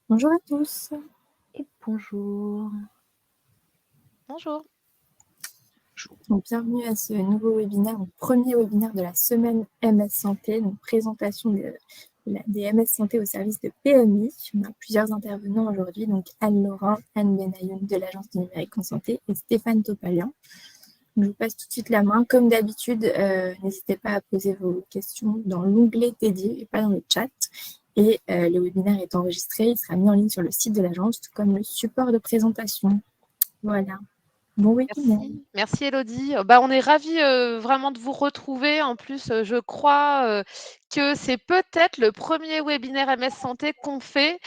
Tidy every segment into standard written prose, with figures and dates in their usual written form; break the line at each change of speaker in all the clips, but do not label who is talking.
Bonjour à tous.
Et bonjour.
Bonjour.
Donc, bienvenue à ce nouveau webinaire, donc premier webinaire de la semaine MS Santé, donc présentation des MS Santé au service de PMI. On a plusieurs intervenants aujourd'hui, donc Anne Laurin, Anne Benayoun de l'Agence du numérique en santé et Stéphane Topalian. Je vous passe tout de suite la main. Comme d'habitude, n'hésitez pas à poser vos questions dans l'onglet dédié et pas dans le chat. Et le webinaire est enregistré, il sera mis en ligne sur le site de l'agence, tout comme le support de présentation. Voilà. Bon webinaire.
Merci Élodie. On est ravis vraiment de vous retrouver. En plus, je crois que c'est peut-être le premier webinaire MS Santé qu'on fait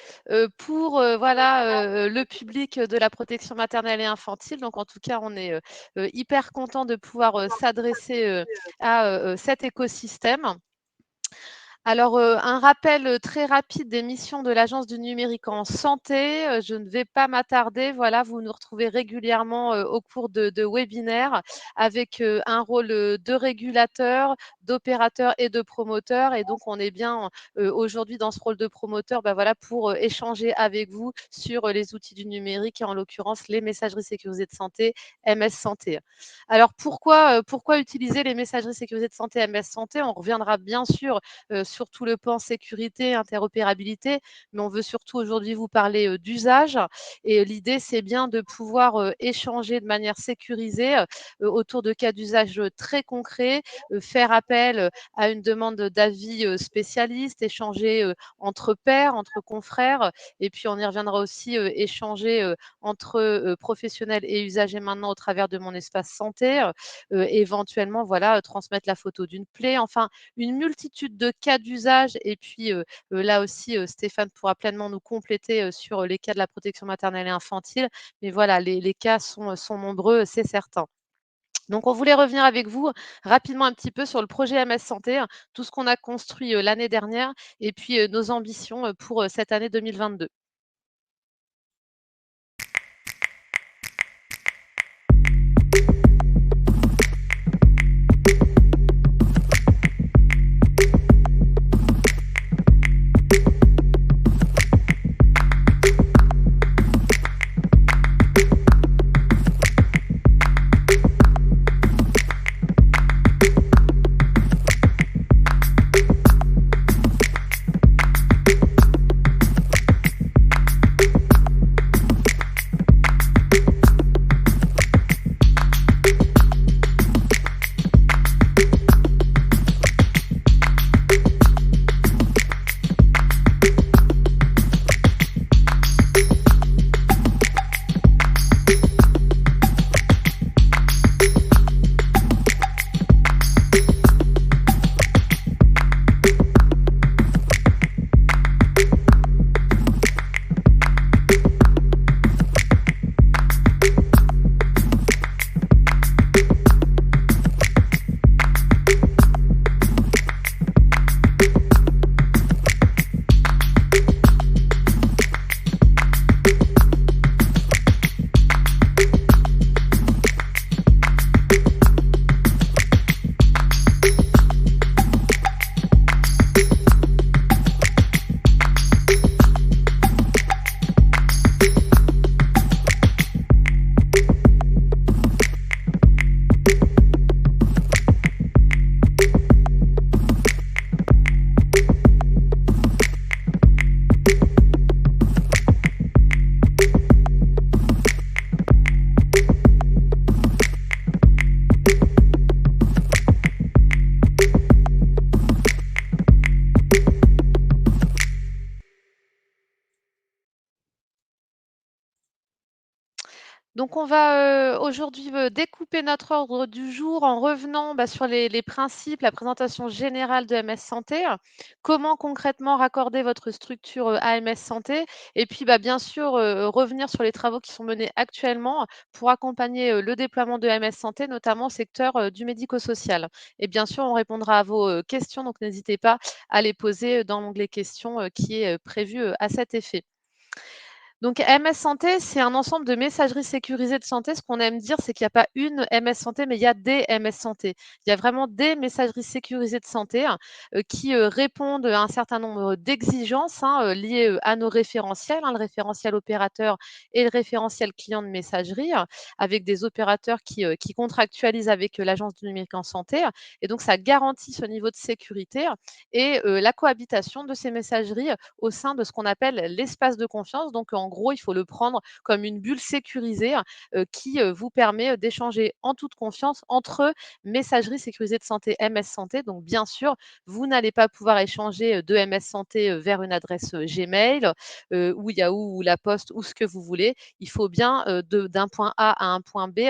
pour le public de la protection maternelle et infantile. Donc, en tout cas, on est hyper content de pouvoir s'adresser à cet écosystème. Alors, un rappel très rapide des missions de l'Agence du numérique en santé. Je ne vais pas m'attarder. Voilà, vous nous retrouvez régulièrement au cours de webinaires avec un rôle de régulateur, d'opérateur et de promoteur. Et donc, on est bien aujourd'hui dans ce rôle de promoteur pour échanger avec vous sur les outils du numérique et en l'occurrence les messageries sécurisées de santé, MS Santé. Alors, pourquoi utiliser les messageries sécurisées de santé, MS Santé? On reviendra bien sûr sur tout le pan sécurité, interopérabilité, mais on veut surtout aujourd'hui vous parler d'usage. Et l'idée, c'est bien de pouvoir échanger de manière sécurisée autour de cas d'usage très concrets, faire appel à une demande d'avis spécialiste, échanger entre pairs, entre confrères, et puis on y reviendra aussi, échanger entre professionnels et usagers maintenant au travers de mon espace santé, éventuellement transmettre la photo d'une plaie, enfin une multitude de cas d'usage et puis là aussi, Stéphane pourra pleinement nous compléter sur les cas de la protection maternelle et infantile. Mais voilà, les cas sont nombreux, c'est certain. Donc, on voulait revenir avec vous rapidement un petit peu sur le projet MS Santé, tout ce qu'on a construit l'année dernière et puis nos ambitions pour cette année 2022. Donc on va, aujourd'hui, découper notre ordre du jour en revenant, sur les principes, la présentation générale de MS Santé. Comment concrètement raccorder votre structure, à MS Santé et puis, bien sûr, revenir sur les travaux qui sont menés actuellement pour accompagner, le déploiement de MS Santé, notamment au secteur, du médico-social. Et bien sûr, on répondra à vos, questions, donc n'hésitez pas à les poser, dans l'onglet questions, qui est, prévu, à cet effet. Donc MS Santé, c'est un ensemble de messageries sécurisées de santé. Ce qu'on aime dire, c'est qu'il y a pas une MS Santé, mais il y a des MS Santé. Il y a vraiment des messageries sécurisées de santé, qui, répondent à un certain nombre d'exigences, liées, à nos référentiels, le référentiel opérateur et le référentiel client de messagerie, avec des opérateurs qui contractualisent avec, l'Agence du numérique en santé, et donc ça garantit ce niveau de sécurité et la cohabitation de ces messageries au sein de ce qu'on appelle l'espace de confiance. Donc en gros, il faut le prendre comme une bulle sécurisée, qui, vous permet, d'échanger en toute confiance entre messageries sécurisées de santé, MS Santé. Donc bien sûr, vous n'allez pas pouvoir échanger, de MS Santé, vers une adresse, Gmail, ou Yahoo ou La Poste ou ce que vous voulez. Il faut bien, d'un point A à un point B,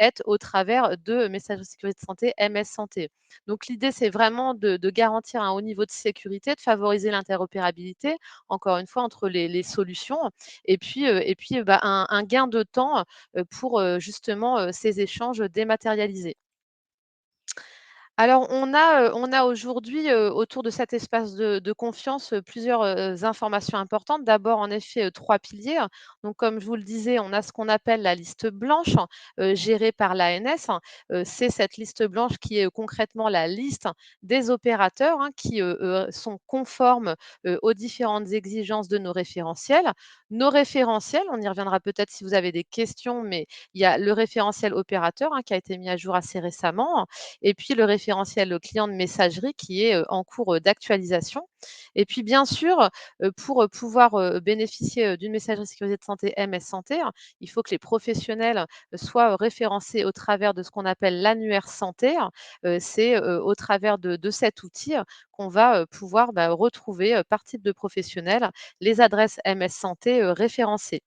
être au travers de messageries sécurisées de santé, MS Santé. Donc l'idée, c'est vraiment de garantir un haut niveau de sécurité, de favoriser l'interopérabilité, encore une fois, entre les solutions et puis, bah, un gain de temps, pour, justement, ces échanges dématérialisés. Alors on a aujourd'hui, autour de cet espace de confiance, plusieurs, informations importantes. D'abord, en effet, 3 piliers. Donc comme je vous le disais, on a ce qu'on appelle la liste blanche, gérée par l'ANS. C'est cette liste blanche qui est, concrètement la liste des opérateurs, qui, sont conformes, aux différentes exigences de nos référentiels. Nos référentiels, on y reviendra peut-être si vous avez des questions, mais il y a le référentiel opérateur, qui a été mis à jour assez récemment, et puis le référentiel client de messagerie qui est, en cours, d'actualisation. Et puis bien sûr, pour, pouvoir, bénéficier, d'une messagerie sécurisée de santé MS Santé, il faut que les professionnels, soient, référencés au travers de ce qu'on appelle l'annuaire santé. C'est, au travers de cet outil, qu'on va, pouvoir, bah, retrouver, par type de professionnel, les adresses MS Santé, référencées.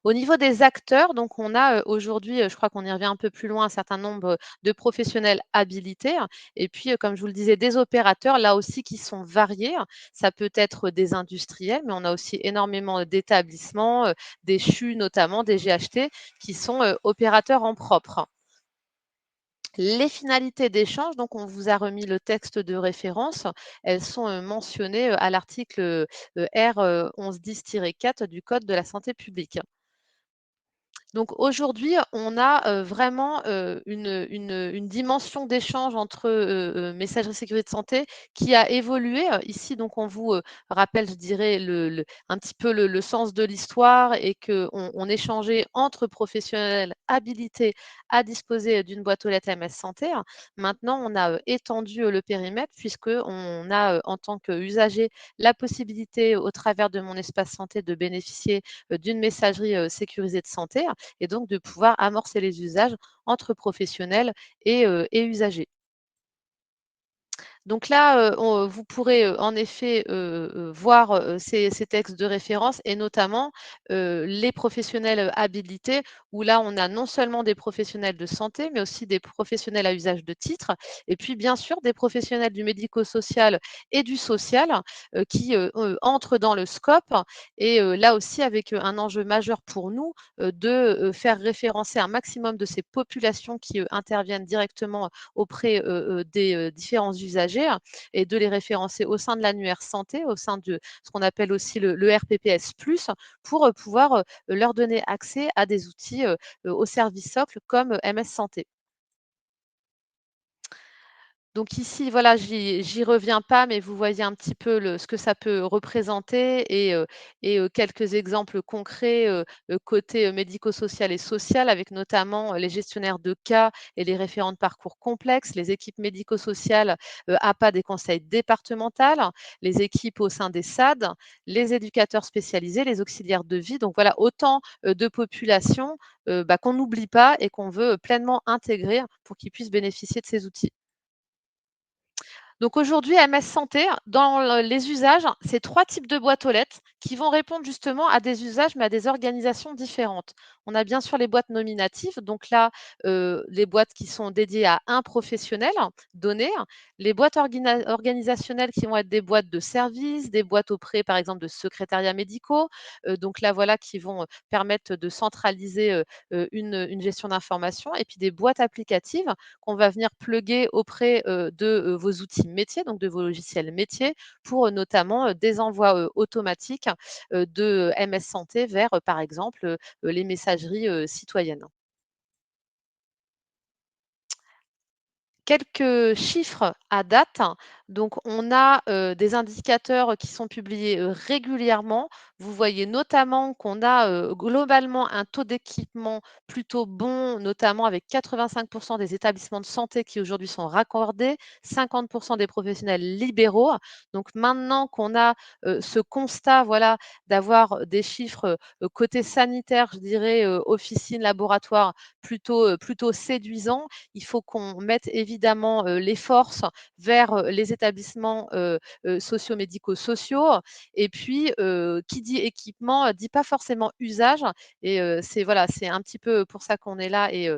Au niveau des acteurs, donc on a, aujourd'hui, je crois qu'on y revient un peu plus loin, un certain nombre, de professionnels habilités, et puis, comme je vous le disais, des opérateurs, là aussi, qui sont variés. Ça peut être des industriels, mais on a aussi énormément, d'établissements, des CHU notamment, des GHT, qui sont, opérateurs en propre. Les finalités d'échange, donc on vous a remis le texte de référence. Elles sont, mentionnées, à l'article, R, 1110-4 du code de la santé publique. Donc aujourd'hui, on a, vraiment, une dimension d'échange entre, messagerie sécurité de santé qui a évolué. Ici donc on vous, rappelle, je dirais le un petit peu le sens de l'histoire, et qu'on échangeait entre professionnels habilités à disposer d'une boîte aux lettres MS Santé. Maintenant, on a, étendu, le périmètre, puisqu'on a, en tant qu'usager, la possibilité, au travers de Mon Espace Santé, de bénéficier, d'une messagerie, sécurisée de santé, et donc de pouvoir amorcer les usages entre professionnels et usagers. Donc là, vous pourrez, en effet, voir, ces textes de référence, et notamment, les professionnels, habilités, où là, on a non seulement des professionnels de santé, mais aussi des professionnels à usage de titres, et puis bien sûr des professionnels du médico-social et du social, qui, entrent dans le scope, et là aussi avec, un enjeu majeur pour nous, de, faire référencer un maximum de ces populations qui, interviennent directement auprès, des, différents usagers, et de les référencer au sein de l'annuaire santé, au sein de ce qu'on appelle aussi le RPPS+, pour, pouvoir, leur donner accès à des outils, au service socle comme, MS Santé. Donc ici, voilà, j'y reviens pas, mais vous voyez un petit peu ce que ça peut représenter, et quelques exemples concrets, côté, médico-social et social, avec notamment, les gestionnaires de cas et les référents de parcours complexes, les équipes médico-sociales, APA des conseils départementales, les équipes au sein des SAD, les éducateurs spécialisés, les auxiliaires de vie. Donc voilà, autant, de populations, bah, qu'on n'oublie pas et qu'on veut pleinement intégrer pour qu'ils puissent bénéficier de ces outils. Donc aujourd'hui, MS Santé, dans les usages, c'est 3 types de boîtes aux lettres qui vont répondre justement à des usages, mais à des organisations différentes. On a bien sûr les boîtes nominatives, donc là, les boîtes qui sont dédiées à un professionnel donné, les boîtes organisationnelles qui vont être des boîtes de services, des boîtes auprès, par exemple, de secrétariats médicaux, donc là, voilà, qui vont, permettre de centraliser, une gestion d'information, et puis des boîtes applicatives qu'on va venir plugger auprès, de, vos outils métiers, donc de vos logiciels métiers, pour, notamment, des envois, automatiques, de MS Santé vers, par exemple, les messageries citoyennes. Quelques chiffres à date. Donc on a, des indicateurs qui sont publiés, régulièrement. Vous voyez notamment qu'on a, globalement un taux d'équipement plutôt bon, notamment avec 85 des établissements de santé qui aujourd'hui sont raccordés, 50 des professionnels libéraux. Donc maintenant qu'on a, ce constat, voilà, d'avoir des chiffres, côté sanitaire, je dirais, officines, laboratoires, plutôt séduisants, il faut qu'on mette évidemment, les forces vers, les établissements, socio-médico-sociaux et puis, qui dit équipement, dit pas forcément usage et c'est voilà, c'est un petit peu pour ça qu'on est là et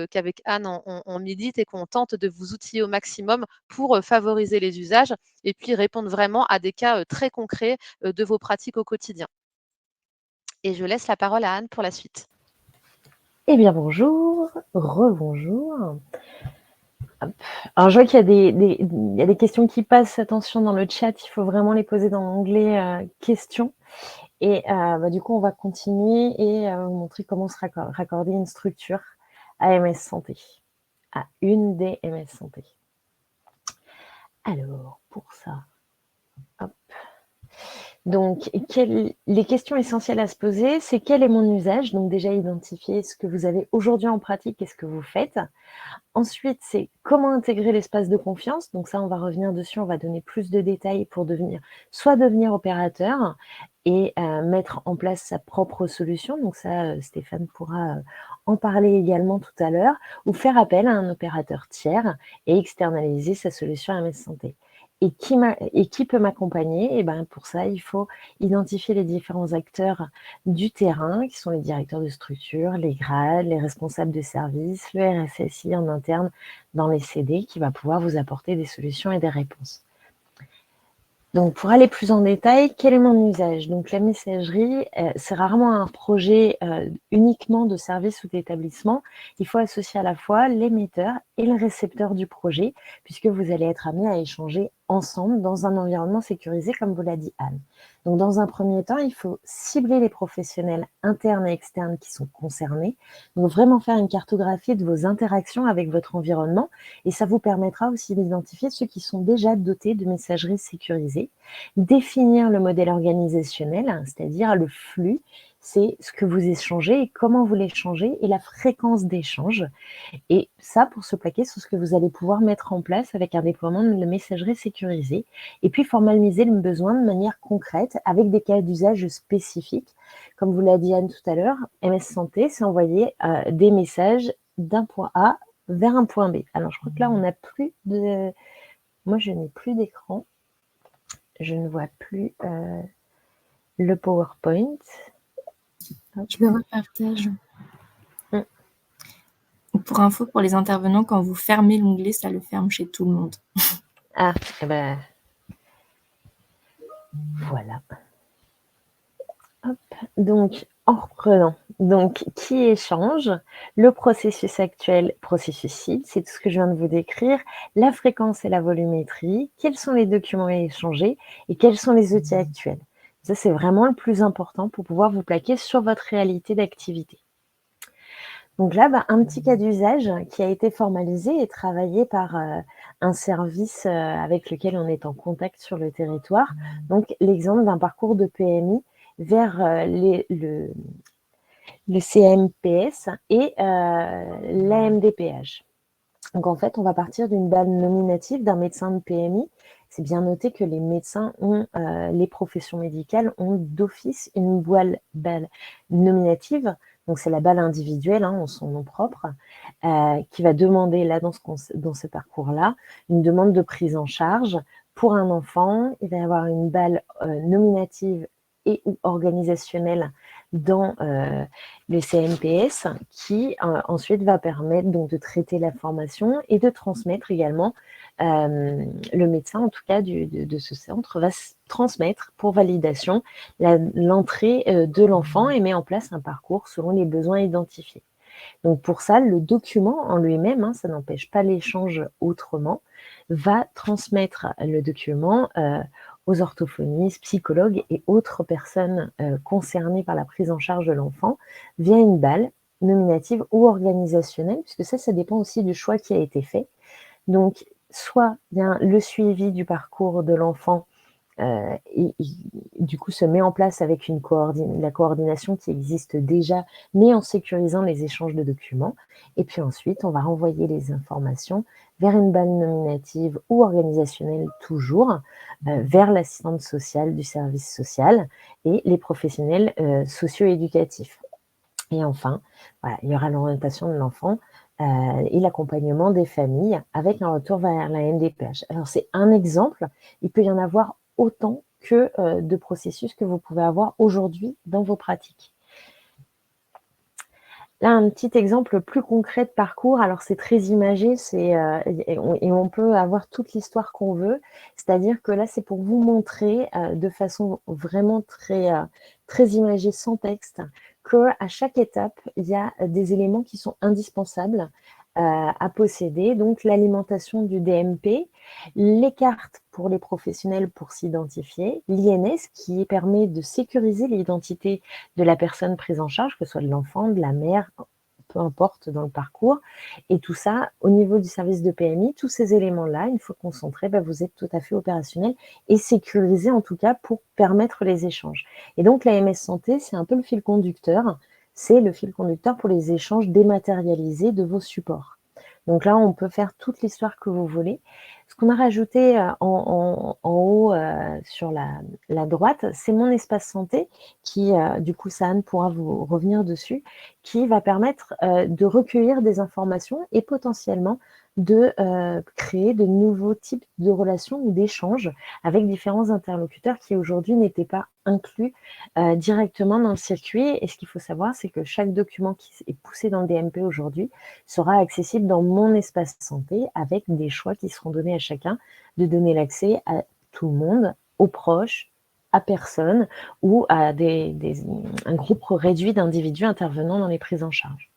qu'avec Anne on milite et qu'on tente de vous outiller au maximum pour, favoriser les usages et puis répondre vraiment à des cas, très concrets, de vos pratiques au quotidien. Et je laisse la parole à Anne pour la suite.
Eh bien, bonjour, rebonjour. Hop. Alors, je vois qu'il y a il y a des questions qui passent. Attention, dans le chat, il faut vraiment les poser dans l'onglet questions. Et du coup, on va continuer et vous montrer comment se raccorder une structure à MS Santé, à une des MS Santé. Alors, pour ça, hop. Donc, les questions essentielles à se poser, c'est quel est mon usage? Donc déjà identifier ce que vous avez aujourd'hui en pratique et ce que vous faites. Ensuite, c'est comment intégrer l'espace de confiance. Donc ça, on va revenir dessus, on va donner plus de détails pour devenir opérateur et mettre en place sa propre solution. Donc ça, Stéphane pourra en parler également tout à l'heure, ou faire appel à un opérateur tiers et externaliser sa solution MS Santé. Et qui peut m'accompagner? Et ben pour ça, il faut identifier les différents acteurs du terrain, qui sont les directeurs de structure, les grades, les responsables de service, le RSSI en interne dans les CD, qui va pouvoir vous apporter des solutions et des réponses. Donc, pour aller plus en détail, quel est mon usage? Donc, la messagerie, c'est rarement un projet uniquement de service ou d'établissement. Il faut associer à la fois l'émetteur et le récepteur du projet, puisque vous allez être amené à échanger ensemble dans un environnement sécurisé, comme vous l'a dit Anne. Donc, dans un premier temps, il faut cibler les professionnels internes et externes qui sont concernés. Donc, vraiment faire une cartographie de vos interactions avec votre environnement. Et ça vous permettra aussi d'identifier ceux qui sont déjà dotés de messagerie sécurisée. Définir le modèle organisationnel, c'est-à-dire le flux, c'est ce que vous échangez et comment vous l'échangez et la fréquence d'échange. Et ça, pour se plaquer sur ce que vous allez pouvoir mettre en place avec un déploiement de messagerie sécurisée. Et puis, formaliser le besoin de manière concrète avec des cas d'usage spécifiques. Comme vous l'a dit Anne tout à l'heure, MS Santé, c'est envoyer des messages d'un point A vers un point B. Alors, je crois que là, on n'a plus de... Moi, je n'ai plus d'écran. Je ne vois plus le PowerPoint.
Hop. Je le repartage. Pour info, pour les intervenants, quand vous fermez l'onglet, ça le ferme chez tout le monde.
Ah, eh ben... Voilà. Hop. Donc, en reprenant. Donc, qui échange? Le processus actuel, processus cible, c'est tout ce que je viens de vous décrire. La fréquence et la volumétrie. Quels sont les documents à échanger et quels sont les outils actuels? Ça, c'est vraiment le plus important pour pouvoir vous plaquer sur votre réalité d'activité. Donc là, un petit cas d'usage qui a été formalisé et travaillé par un service avec lequel on est en contact sur le territoire. Donc, l'exemple d'un parcours de PMI vers le CMPS et l'AMDPH. Donc, en fait, on va partir d'une balle nominative d'un médecin de PMI. C'est bien noté que les médecins les professions médicales ont d'office une balle nominative. Donc, c'est la balle individuelle, en son nom propre, qui va demander, là, dans ce parcours-là, une demande de prise en charge pour un enfant. Il va y avoir une balle nominative et ou organisationnelle dans le CMPS qui ensuite va permettre donc de traiter l'information et de transmettre également le médecin, en tout cas de ce centre, va transmettre pour validation l'entrée de l'enfant et met en place un parcours selon les besoins identifiés. Donc pour ça, le document en lui-même, ça n'empêche pas l'échange autrement, va transmettre le document aux orthophonistes, psychologues et autres personnes concernées par la prise en charge de l'enfant via une BAL nominative ou organisationnelle, puisque ça dépend aussi du choix qui a été fait. Donc, soit il y a le suivi du parcours de l'enfant et du coup se met en place avec la coordination qui existe déjà, mais en sécurisant les échanges de documents. Et puis ensuite, on va renvoyer les informations vers une BAL nominative ou organisationnelle toujours, vers l'assistante sociale du service social et les professionnels socio-éducatifs. Et enfin, voilà, il y aura l'orientation de l'enfant et l'accompagnement des familles avec un retour vers la MDPH. Alors c'est un exemple, il peut y en avoir autant que de processus que vous pouvez avoir aujourd'hui dans vos pratiques. Là, un petit exemple plus concret de parcours. Alors, c'est très imagé, et on peut avoir toute l'histoire qu'on veut. C'est-à-dire que là, c'est pour vous montrer de façon vraiment très imagée, sans texte, qu'à chaque étape, il y a des éléments qui sont indispensables à posséder. Donc, l'alimentation du DMP, les cartes pour les professionnels pour s'identifier, l'INS qui permet de sécuriser l'identité de la personne prise en charge, que ce soit de l'enfant, de la mère, peu importe dans le parcours. Et tout ça, au niveau du service de PMI, tous ces éléments-là, une fois concentrés, vous êtes tout à fait opérationnel et sécurisé en tout cas pour permettre les échanges. Et donc la MS Santé, c'est un peu le fil conducteur. C'est le fil conducteur pour les échanges dématérialisés de vos supports. Donc là, on peut faire toute l'histoire que vous voulez. Ce qu'on a rajouté en haut sur la droite, c'est mon espace santé qui, du coup, Anne pourra vous revenir dessus, qui va permettre de recueillir des informations et potentiellement de créer de nouveaux types de relations ou d'échanges avec différents interlocuteurs qui aujourd'hui n'étaient pas inclus directement dans le circuit. Et ce qu'il faut savoir, c'est que chaque document qui est poussé dans le DMP aujourd'hui sera accessible dans mon espace santé avec des choix qui seront donnés à chacun de donner l'accès à tout le monde, aux proches, à personne ou à un groupe réduit d'individus intervenant dans les prises en charge.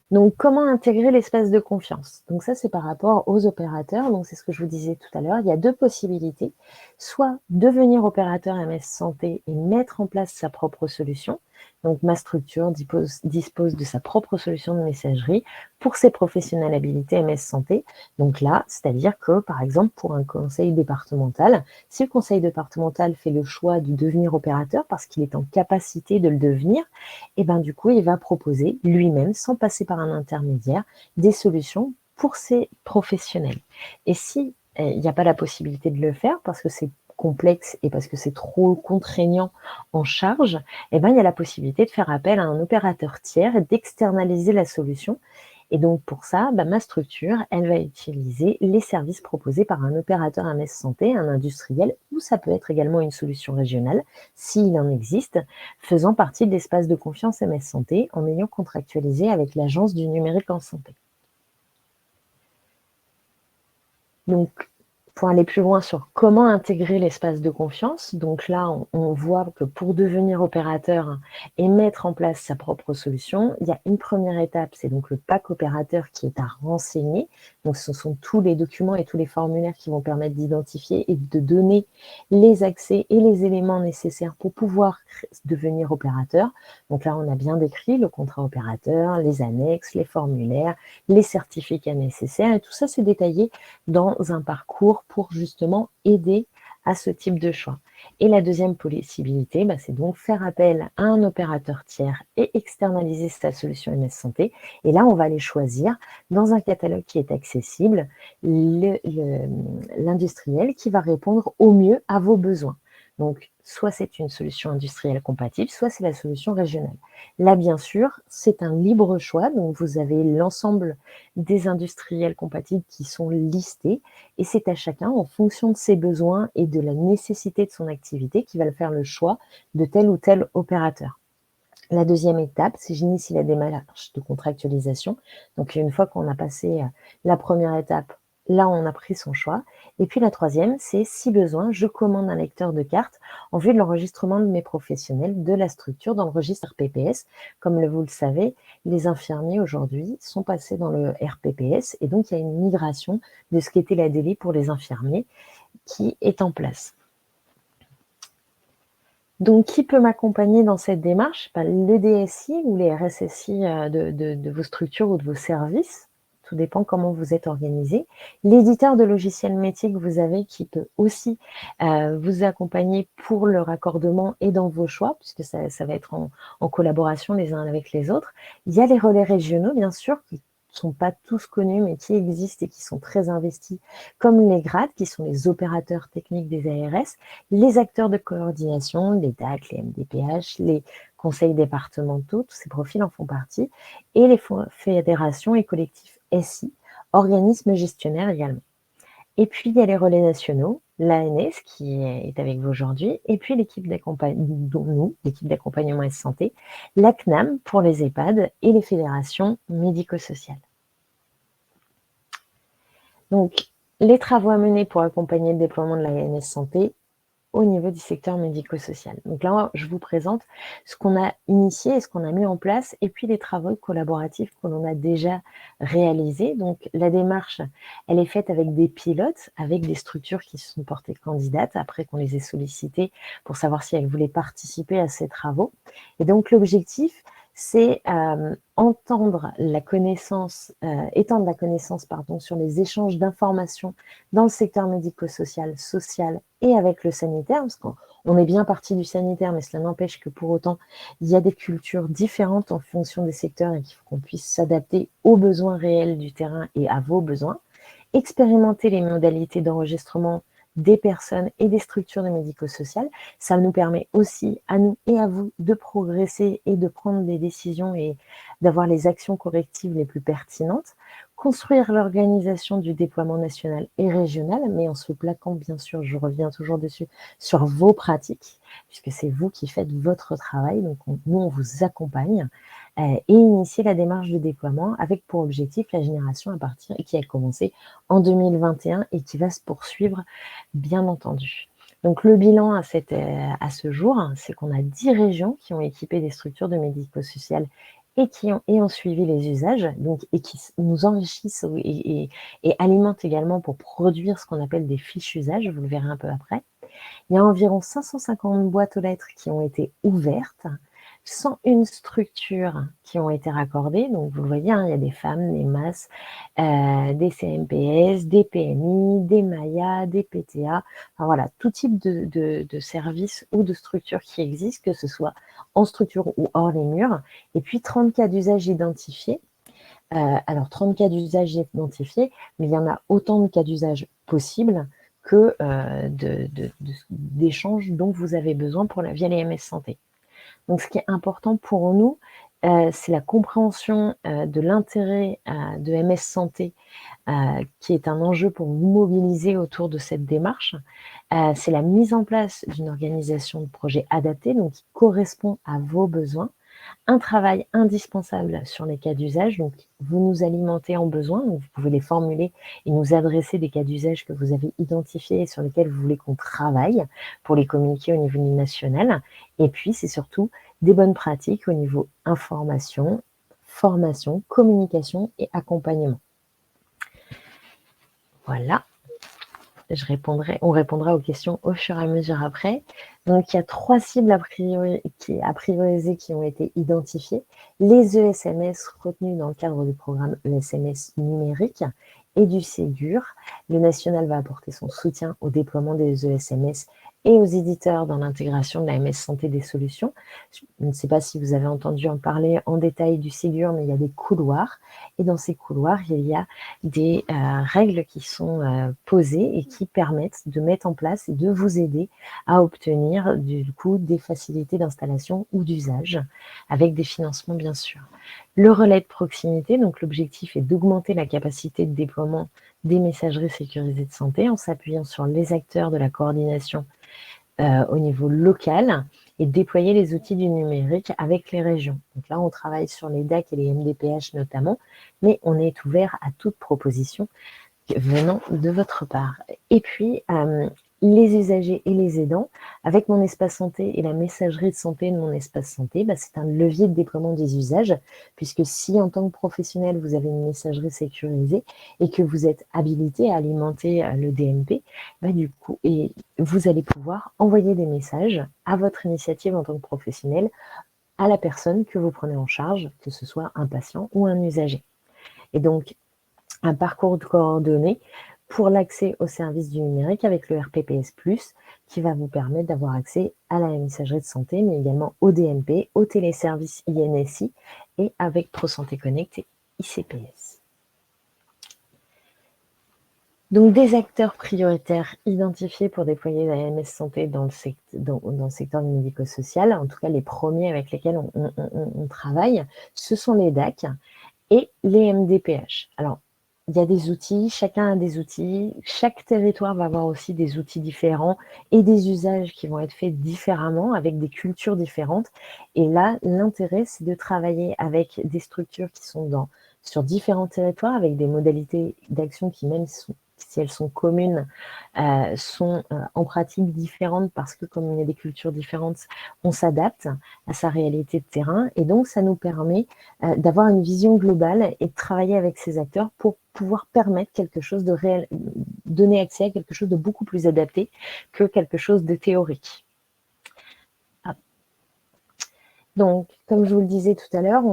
Donc, comment intégrer l'espace de confiance? Donc ça, c'est par rapport aux opérateurs. Donc, c'est ce que je vous disais tout à l'heure. Il y a deux possibilités. Soit devenir opérateur MS Santé et mettre en place sa propre solution. Donc, ma structure dispose de sa propre solution de messagerie pour ses professionnels habilités MS Santé. Donc là, c'est-à-dire que, par exemple, pour un conseil départemental, si le conseil départemental fait le choix de devenir opérateur parce qu'il est en capacité de le devenir, et ben du coup, il va proposer lui-même, sans passer par un intermédiaire, des solutions pour ses professionnels. Et si il n'y a pas la possibilité de le faire parce que c'est complexe et parce que c'est trop contraignant en charge, eh ben, il y a la possibilité de faire appel à un opérateur tiers et d'externaliser la solution. Et donc, pour ça, ma structure, elle va utiliser les services proposés par un opérateur MS Santé, un industriel, ou ça peut être également une solution régionale, s'il en existe, faisant partie de l'espace de confiance MS Santé, en ayant contractualisé avec l'Agence du numérique en santé. Donc, pour aller plus loin sur comment intégrer l'espace de confiance, donc là, on voit que pour devenir opérateur et mettre en place sa propre solution, il y a une première étape, c'est donc le pack opérateur qui est à renseigner. Donc, ce sont tous les documents et tous les formulaires qui vont permettre d'identifier et de donner les accès et les éléments nécessaires pour pouvoir devenir opérateur. Donc là, on a bien décrit le contrat opérateur, les annexes, les formulaires, les certificats nécessaires, et tout ça, c'est détaillé dans un parcours pour justement aider à ce type de choix. Et la deuxième possibilité, c'est donc faire appel à un opérateur tiers et externaliser sa solution MS Santé. Et là, on va aller choisir dans un catalogue qui est accessible l'industriel qui va répondre au mieux à vos besoins. Donc, soit c'est une solution industrielle compatible, soit c'est la solution régionale. Là, bien sûr, c'est un libre choix. Donc, vous avez l'ensemble des industriels compatibles qui sont listés et c'est à chacun, en fonction de ses besoins et de la nécessité de son activité, qui va faire le choix de tel ou tel opérateur. La deuxième étape, c'est j'initie la démarche de contractualisation. Donc, une fois qu'on a passé la première étape, là, on a pris son choix. Et puis, la troisième, c'est si besoin, je commande un lecteur de cartes en vue de l'enregistrement de mes professionnels de la structure dans le registre RPPS. Comme vous le savez, les infirmiers aujourd'hui sont passés dans le RPPS et donc il y a une migration de ce qu'était la DELI pour les infirmiers. qui est en place. Donc, qui peut m'accompagner dans cette démarche? Le DSI ou les RSSI de vos structures ou de vos services. Tout dépend comment vous êtes organisé. L'éditeur de logiciels métiers que vous avez qui peut aussi vous accompagner pour le raccordement et dans vos choix, puisque ça va être en collaboration les uns avec les autres. Il y a les relais régionaux, bien sûr, qui ne sont pas tous connus, mais qui existent et qui sont très investis, comme les GRAD, qui sont les opérateurs techniques des ARS, les acteurs de coordination, les DAC, les MDPH, les conseils départementaux, tous ces profils en font partie, et les fédérations et collectifs SI, organismes gestionnaires également. Et puis, il y a les relais nationaux, l'ANS qui est avec vous aujourd'hui, et puis l'équipe d'accompagnement, l'équipe d'accompagnement et de santé, la CNAM pour les EHPAD et les fédérations médico-sociales. Donc, les travaux à mener pour accompagner le déploiement de l'ANS santé au niveau du secteur médico-social. Donc là, je vous présente ce qu'on a initié et ce qu'on a mis en place, et puis les travaux collaboratifs que l'on a déjà réalisés. Donc la démarche, elle est faite avec des pilotes, avec des structures qui se sont portées candidates, après qu'on les ait sollicitées pour savoir si elles voulaient participer à ces travaux. Et donc l'objectif, c'est étendre la connaissance sur les échanges d'informations dans le secteur médico-social, social et avec le sanitaire, parce qu'on est bien parti du sanitaire, mais cela n'empêche que pour autant, il y a des cultures différentes en fonction des secteurs et qu'il faut qu'on puisse s'adapter aux besoins réels du terrain et à vos besoins. Expérimenter les modalités d'enregistrement des personnes et des structures de médico-social, ça nous permet aussi à nous et à vous de progresser et de prendre des décisions et d'avoir les actions correctives les plus pertinentes, construire l'organisation du déploiement national et régional, mais en se plaquant bien sûr, je reviens toujours dessus, sur vos pratiques, puisque c'est vous qui faites votre travail, donc nous on vous accompagne, et initier la démarche de déploiement avec pour objectif la génération qui a commencé en 2021 et qui va se poursuivre bien entendu. Donc le bilan à ce jour, c'est qu'on a 10 régions qui ont équipé des structures de médico-social et qui ont suivi les usages, donc, et qui nous enrichissent et alimentent également pour produire ce qu'on appelle des fiches usages, vous le verrez un peu après. Il y a environ 550 boîtes aux lettres qui ont été ouvertes, 101 structures qui ont été raccordées. Donc, vous le voyez, il y a des femmes, des MAS, des CMPS, des PMI, des MAIA, des PTA. Enfin, voilà, tout type de services ou de structures qui existent, que ce soit en structure ou hors les murs. Et puis, 30 cas d'usage identifiés. Alors, 30 cas d'usage identifiés, mais il y en a autant de cas d'usage possibles que d'échanges dont vous avez besoin via les MS Santé. Donc, ce qui est important pour nous, c'est la compréhension de l'intérêt de MS Santé, qui est un enjeu pour vous mobiliser autour de cette démarche. C'est la mise en place d'une organisation de projet adaptée, donc qui correspond à vos besoins. Un travail indispensable sur les cas d'usage, donc vous nous alimentez en besoin, donc vous pouvez les formuler et nous adresser des cas d'usage que vous avez identifiés et sur lesquels vous voulez qu'on travaille pour les communiquer au niveau national. Et puis, c'est surtout des bonnes pratiques au niveau information, formation, communication et accompagnement. Voilà. On répondra aux questions au fur et à mesure après. Donc, il y a 3 cibles à prioriser qui ont été identifiées. Les ESMS retenus dans le cadre du programme ESMS numérique et du Ségur. Le national va apporter son soutien au déploiement des ESMS et aux éditeurs dans l'intégration de la MS Santé des solutions. Je ne sais pas si vous avez entendu en parler en détail du Ségur, mais il y a des couloirs. Et dans ces couloirs, il y a des règles qui sont posées et qui permettent de mettre en place et de vous aider à obtenir du coup des facilités d'installation ou d'usage, avec des financements bien sûr. Le relais de proximité, donc l'objectif est d'augmenter la capacité de déploiement des messageries sécurisées de santé en s'appuyant sur les acteurs de la coordination au niveau local et déployer les outils du numérique avec les régions. Donc là, on travaille sur les DAC et les MDPH notamment, mais on est ouvert à toute proposition venant de votre part. Et puis, les usagers et les aidants. Avec mon espace santé et la messagerie de santé de mon espace santé, c'est un levier de déploiement des usages, puisque si en tant que professionnel, vous avez une messagerie sécurisée et que vous êtes habilité à alimenter le DMP, du coup, et vous allez pouvoir envoyer des messages à votre initiative en tant que professionnel à la personne que vous prenez en charge, que ce soit un patient ou un usager. Et donc, un parcours de coordonnées pour l'accès aux services du numérique avec le RPPS+, qui va vous permettre d'avoir accès à la messagerie de santé, mais également au DMP, au téléservice INSI et avec ProSanté Connect et ICPS. Donc, des acteurs prioritaires identifiés pour déployer la MS Santé dans le secteur du médico-social, en tout cas les premiers avec lesquels on travaille, ce sont les DAC et les MDPH. Alors, il y a des outils, chacun a des outils, chaque territoire va avoir aussi des outils différents et des usages qui vont être faits différemment, avec des cultures différentes. Et là, l'intérêt, c'est de travailler avec des structures qui sont sur différents territoires, avec des modalités d'action qui, même si elles sont communes, sont en pratique différentes parce que comme il y a des cultures différentes, on s'adapte à sa réalité de terrain. Et donc, ça nous permet d'avoir une vision globale et de travailler avec ces acteurs pour pouvoir permettre quelque chose de réel, donner accès à quelque chose de beaucoup plus adapté que quelque chose de théorique. Donc, comme je vous le disais tout à l'heure,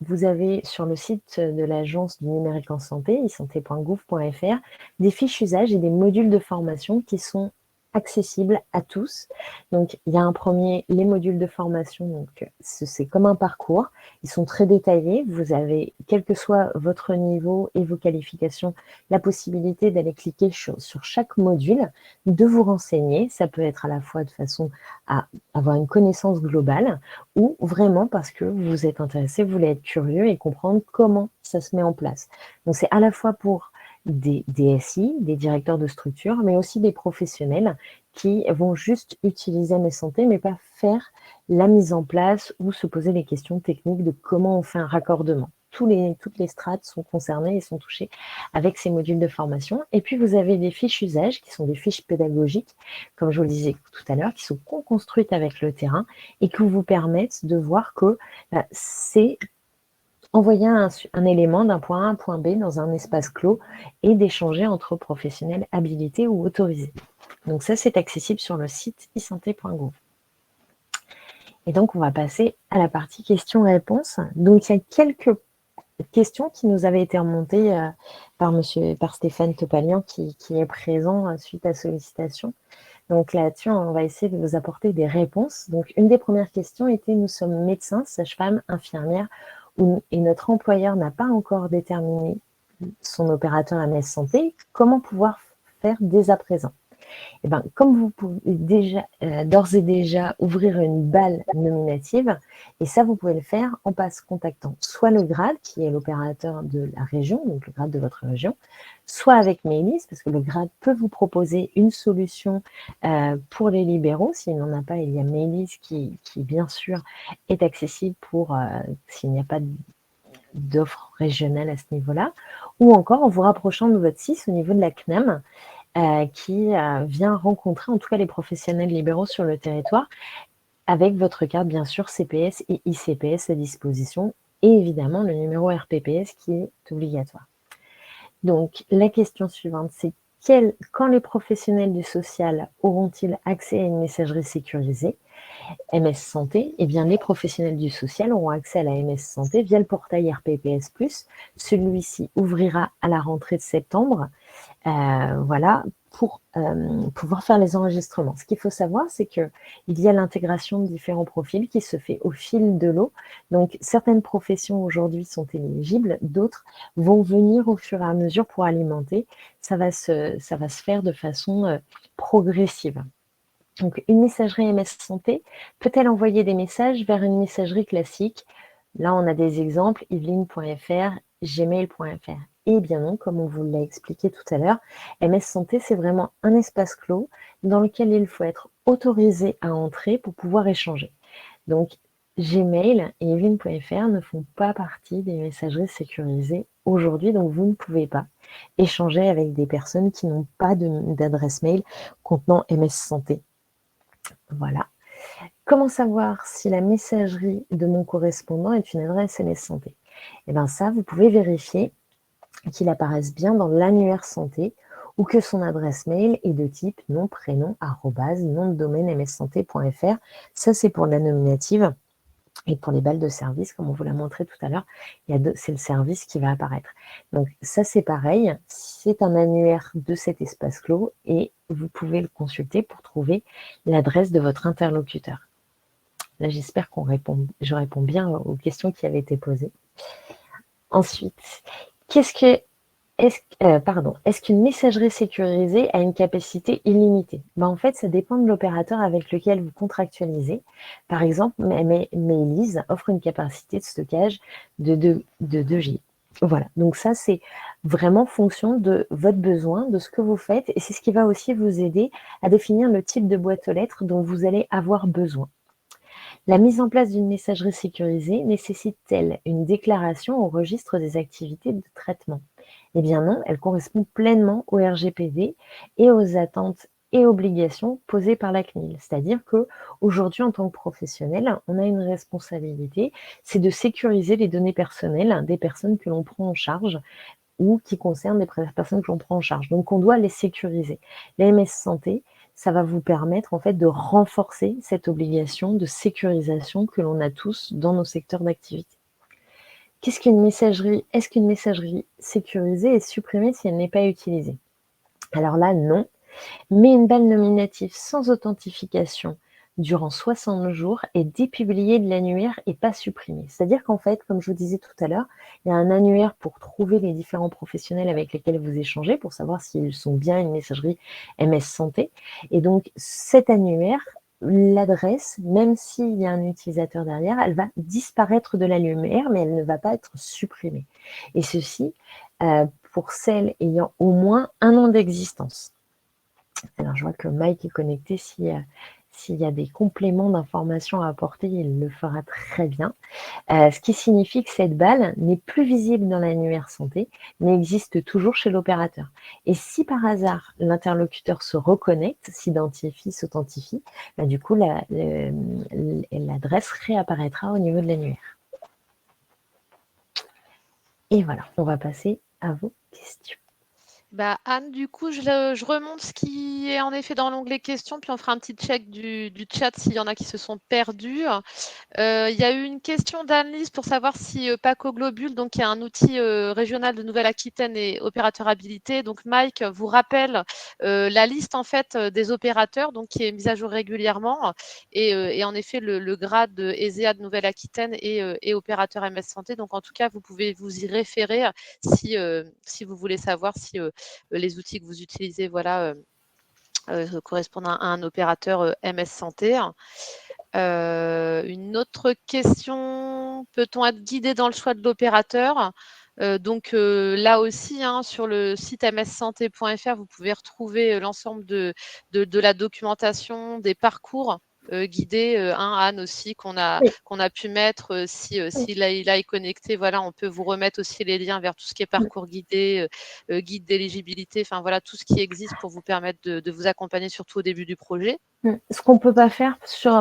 vous avez sur le site de l'Agence du numérique en santé, isanté.gouv.fr, des fiches usages et des modules de formation qui sont accessibles à tous. Donc, il y a un premier, les modules de formation, donc c'est comme un parcours. Ils sont très détaillés. Vous avez, quel que soit votre niveau et vos qualifications, la possibilité d'aller cliquer sur chaque module, de vous renseigner. Ça peut être à la fois de façon à avoir une connaissance globale ou vraiment parce que vous êtes intéressé, vous voulez être curieux et comprendre comment ça se met en place. Donc, c'est à la fois pour des DSI, des directeurs de structure, mais aussi des professionnels qui vont juste utiliser Mes Santé, mais pas faire la mise en place ou se poser les questions techniques de comment on fait un raccordement. Toutes les strates sont concernées et sont touchées avec ces modules de formation. Et puis, vous avez des fiches usages qui sont des fiches pédagogiques, comme je vous le disais tout à l'heure, qui sont co-construites avec le terrain et qui vous permettent de voir que c'est envoyer un élément d'un point A à un point B dans un espace clos et d'échanger entre professionnels habilités ou autorisés. Donc ça, c'est accessible sur le site isanté.gouv. Et donc, on va passer à la partie questions-réponses. Donc, il y a quelques questions qui nous avaient été remontées par Stéphane Topalian qui est présent suite à sollicitation. Donc là-dessus, on va essayer de vous apporter des réponses. Donc, une des premières questions était: nous sommes médecins, sages-femmes, infirmières, et notre employeur n'a pas encore déterminé son opérateur MS Santé, comment pouvoir faire dès à présent? Eh bien, comme vous pouvez déjà, d'ores et déjà ouvrir une balle nominative, et ça, vous pouvez le faire en contactant soit le GRAD, qui est l'opérateur de la région, donc le GRAD de votre région, soit avec Maëlys, parce que le GRAD peut vous proposer une solution pour les libéraux. S'il n'en a pas, il y a Maëlys qui bien sûr, est accessible pour s'il n'y a pas d'offres régionales à ce niveau-là, ou encore en vous rapprochant de votre CIS au niveau de la CNAM, qui vient rencontrer en tout cas les professionnels libéraux sur le territoire, avec votre carte bien sûr CPS et ICPS à disposition, et évidemment le numéro RPPS qui est obligatoire. Donc la question suivante, c'est quand les professionnels du social auront-ils accès à une messagerie sécurisée MS Santé? Eh bien, les professionnels du social auront accès à la MS Santé via le portail RPPS+. Celui-ci ouvrira à la rentrée de septembre, voilà, pour pouvoir faire les enregistrements. Ce qu'il faut savoir, c'est qu'il y a l'intégration de différents profils qui se fait au fil de l'eau. Donc, certaines professions aujourd'hui sont éligibles, d'autres vont venir au fur et à mesure pour alimenter. Ça va se faire de façon progressive. Donc, une messagerie MS Santé peut-elle envoyer des messages vers une messagerie classique? Là, on a des exemples, yveline.fr, gmail.fr. Eh bien non, comme on vous l'a expliqué tout à l'heure, MS Santé, c'est vraiment un espace clos dans lequel il faut être autorisé à entrer pour pouvoir échanger. Donc, Gmail et yveline.fr ne font pas partie des messageries sécurisées aujourd'hui, donc vous ne pouvez pas échanger avec des personnes qui n'ont pas d'adresse mail contenant MS Santé. Voilà. Comment savoir si la messagerie de mon correspondant est une adresse MS Santé? Eh bien ça, vous pouvez vérifier qu'il apparaisse bien dans l'annuaire santé ou que son adresse mail est de type nom, prénom, nom de domaine mssanté.fr. Ça, c'est pour la nominative. Et pour les balles de service, comme on vous l'a montré tout à l'heure, c'est le service qui va apparaître. Donc ça, c'est pareil. C'est un annuaire de cet espace clos et vous pouvez le consulter pour trouver l'adresse de votre interlocuteur. Là, j'espère je réponds bien aux questions qui avaient été posées. Ensuite, est-ce qu'une messagerie sécurisée a une capacité illimitée? En fait, ça dépend de l'opérateur avec lequel vous contractualisez. Par exemple, Mailise offre une capacité de stockage de 2 Go. Voilà, donc ça, c'est vraiment fonction de votre besoin, de ce que vous faites, et c'est ce qui va aussi vous aider à définir le type de boîte aux lettres dont vous allez avoir besoin. La mise en place d'une messagerie sécurisée nécessite-t-elle une déclaration au registre des activités de traitement? Eh bien non, elle correspond pleinement au RGPD et aux attentes et obligations posées par la CNIL. C'est-à-dire qu'aujourd'hui, en tant que professionnel, on a une responsabilité, c'est de sécuriser les données personnelles des personnes que l'on prend en charge ou qui concernent des personnes que l'on prend en charge. Donc, on doit les sécuriser. La MS Santé, ça va vous permettre en fait de renforcer cette obligation de sécurisation que l'on a tous dans nos secteurs d'activité. Qu'est-ce qu'une messagerie? Est-ce qu'une messagerie sécurisée est supprimée si elle n'est pas utilisée? Alors là, non. Mais une balle nominative sans authentification durant 60 jours est dépubliée de l'annuaire et pas supprimée. C'est-à-dire qu'en fait, comme je vous disais tout à l'heure, il y a un annuaire pour trouver les différents professionnels avec lesquels vous échangez, pour savoir s'ils sont bien une messagerie MS Santé. Et donc, cet annuaire, l'adresse, même s'il y a un utilisateur derrière, elle va disparaître de la lumière, mais elle ne va pas être supprimée. Et ceci pour celles ayant au moins 1 an d'existence. Alors, je vois que Mike est connecté. S'il y a des compléments d'informations à apporter, il le fera très bien. Ce qui signifie que cette balle n'est plus visible dans l'annuaire santé, mais existe toujours chez l'opérateur. Et si par hasard l'interlocuteur se reconnecte, s'authentifie, du coup, l'adresse réapparaîtra au niveau de l'annuaire. Et voilà, on va passer à vos questions.
Anne, du coup, je remonte ce qui est en effet dans l'onglet questions, puis on fera un petit check du chat s'il y en a qui se sont perdus. Il y a eu une question d'Anne-Lise pour savoir si Paco Globule, donc qui est un outil régional de Nouvelle-Aquitaine, est opérateur habilité. Donc Mike vous rappelle la liste en fait des opérateurs, donc qui est mise à jour régulièrement, et en effet le grade de ESEA de Nouvelle-Aquitaine est opérateur MS Santé. Donc en tout cas, vous pouvez vous y référer si vous voulez savoir si les outils que vous utilisez, voilà, correspondent à un opérateur MS Santé. Une autre question, peut-on être guidé dans le choix de l'opérateur? Donc là aussi, sur le site mssanté.fr, vous pouvez retrouver l'ensemble de la documentation, des parcours guidés, Anne aussi, qu'on a pu mettre. S'il est connecté, voilà, on peut vous remettre aussi les liens vers tout ce qui est parcours guidé, guide d'éligibilité, enfin voilà, tout ce qui existe pour vous permettre de vous accompagner, surtout au début du projet.
Ce qu'on ne peut pas faire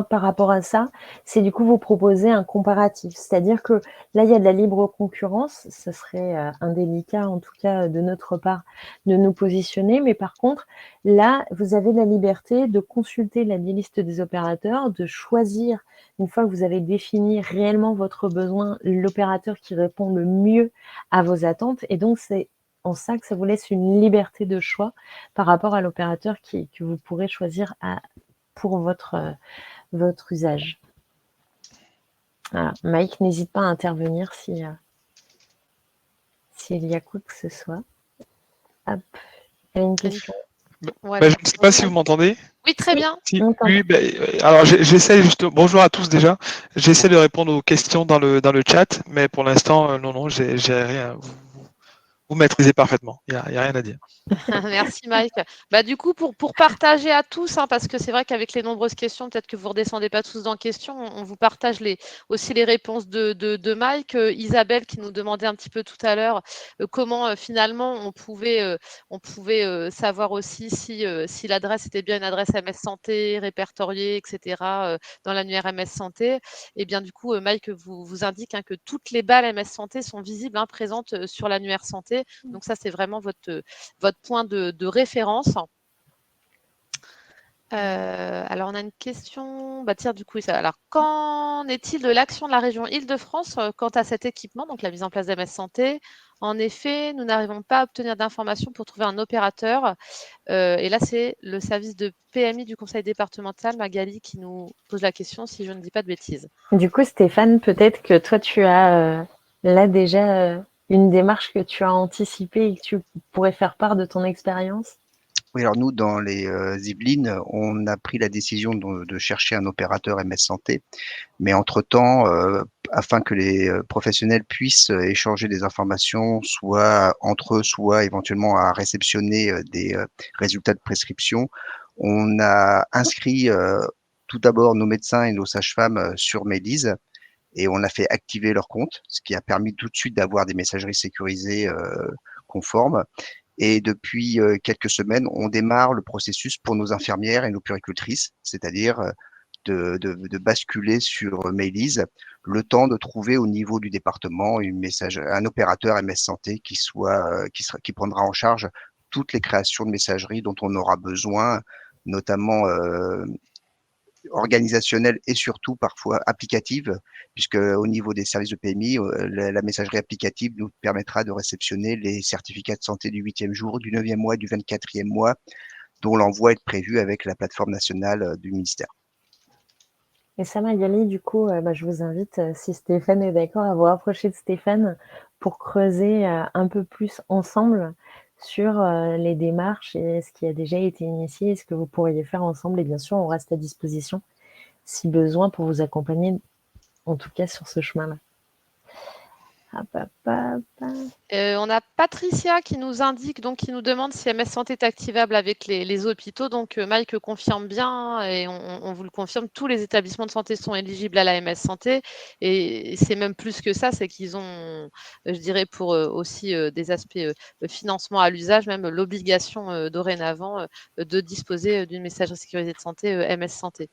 par rapport à ça, c'est du coup vous proposer un comparatif. C'est-à-dire que là, il y a de la libre concurrence. Ça serait indélicat, en tout cas, de notre part, de nous positionner. Mais par contre, là, vous avez la liberté de consulter la liste des opérateurs, de choisir, une fois que vous avez défini réellement votre besoin, l'opérateur qui répond le mieux à vos attentes. Et donc, c'est en ça que ça vous laisse une liberté de choix par rapport à l'opérateur que vous pourrez choisir pour votre usage. Voilà. Mike, n'hésite pas à intervenir s'il y a quoi que ce soit. Hop. Il y a une question.
Voilà.
Je ne sais pas si vous m'entendez.
Oui, très bien.
Oui, alors j'essaie juste. Bonjour à tous déjà. J'essaie de répondre aux questions dans le chat, mais pour l'instant, non, j'ai rien. Vous maîtrisez parfaitement, il n'y a rien à dire.
Merci Mike. Du coup, pour partager à tous, hein, parce que c'est vrai qu'avec les nombreuses questions, peut-être que vous ne redescendez pas tous dans questions, on vous partage aussi les réponses de Mike. Isabelle qui nous demandait un petit peu tout à l'heure comment finalement on pouvait savoir aussi si l'adresse était bien une adresse MS Santé, répertoriée, etc. Dans l'annuaire MS Santé. Et bien du coup, Mike vous indique hein, que toutes les balles MS Santé sont visibles, hein, présentes sur l'annuaire Santé. Donc ça, c'est vraiment votre point de référence. Alors, on a une question. Tiens, du coup, alors, qu'en est-il de l'action de la région Île-de-France quant à cet équipement, donc la mise en place d'AMS Santé? En effet, nous n'arrivons pas à obtenir d'informations pour trouver un opérateur. Et là, c'est le service de PMI du conseil départemental, Magali, qui nous pose la question, si je ne dis pas de bêtises.
Du coup, Stéphane, peut-être que toi, tu as là déjà une démarche que tu as anticipée et que tu pourrais faire part de ton expérience.
Oui, alors nous, dans les Yvelines, on a pris la décision de chercher un opérateur MS Santé, mais entre-temps, afin que les professionnels puissent échanger des informations, soit entre eux, soit éventuellement à réceptionner des résultats de prescription, on a inscrit tout d'abord nos médecins et nos sages-femmes sur Mailise et on a fait activer leur compte, ce qui a permis tout de suite d'avoir des messageries sécurisées conformes. Et depuis quelques semaines, on démarre le processus pour nos infirmières et nos puéricultrices, c'est-à-dire de basculer sur Mailise, le temps de trouver au niveau du département un opérateur MS Santé qui prendra en charge toutes les créations de messageries dont on aura besoin, notamment organisationnelle et surtout parfois applicative, puisque au niveau des services de PMI, la messagerie applicative nous permettra de réceptionner les certificats de santé du 8e jour, du 9e mois, du 24e mois, dont l'envoi est prévu avec la plateforme nationale du ministère.
Et ça, Magali, du coup, je vous invite, si Stéphane est d'accord, à vous rapprocher de Stéphane pour creuser un peu plus ensemble sur les démarches et ce qui a déjà été initié et ce que vous pourriez faire ensemble. Et bien sûr, on reste à disposition si besoin pour vous accompagner, en tout cas sur ce chemin-là.
On a Patricia qui nous indique, donc qui nous demande si MS Santé est activable avec les hôpitaux. Donc Mike confirme bien et on vous le confirme, tous les établissements de santé sont éligibles à la MS Santé et c'est même plus que ça, c'est qu'ils ont, je dirais pour aussi des aspects financement à l'usage, même l'obligation dorénavant de disposer d'une messagerie sécurisée de santé MS Santé.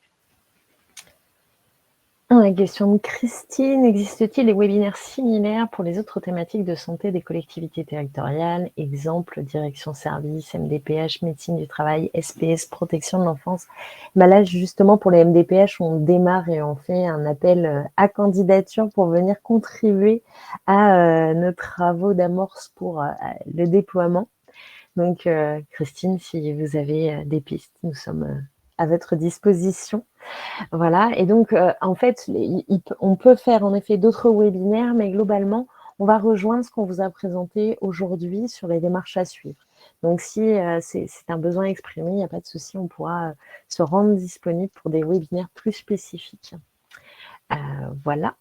La question de Christine, existe-t-il des webinaires similaires pour les autres thématiques de santé des collectivités territoriales? Exemple, direction service, MDPH, médecine du travail, SPS, protection de l'enfance. Là, justement, pour les MDPH, on démarre et on fait un appel à candidature pour venir contribuer à nos travaux d'amorce pour le déploiement. Donc, Christine, si vous avez des pistes, nous sommes à votre disposition. Voilà, et donc en fait, on peut faire en effet d'autres webinaires, mais globalement, on va rejoindre ce qu'on vous a présenté aujourd'hui sur les démarches à suivre. Donc si c'est un besoin exprimé, il n'y a pas de souci, on pourra se rendre disponible pour des webinaires plus spécifiques. Voilà.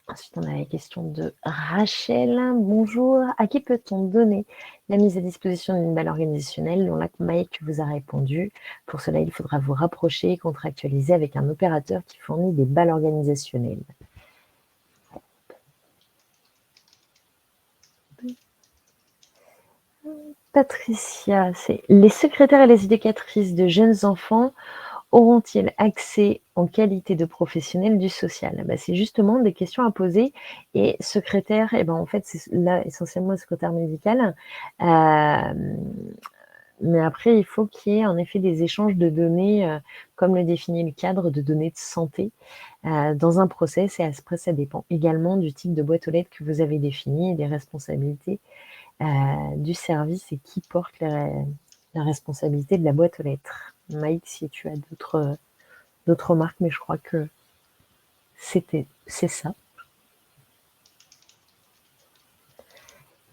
Ensuite, on a la question de Rachel. Bonjour, à qui peut-on donner la mise à disposition d'une balle organisationnelle dont la Mike vous a répondu? Pour cela, il faudra vous rapprocher et contractualiser avec un opérateur qui fournit des balles organisationnelles. Patricia, c'est les secrétaires et les éducatrices de jeunes enfants auront-ils accès en qualité de professionnels du social? C'est justement des questions à poser. Et secrétaire, en fait, c'est là essentiellement le secrétaire médical. Mais après, il faut qu'il y ait en effet des échanges de données, comme le définit le cadre de données de santé, dans un process. Et après, ça dépend également du type de boîte aux lettres que vous avez défini et des responsabilités du service et qui porte la responsabilité de la boîte aux lettres. Mike, si tu as d'autres remarques, mais je crois que c'est ça.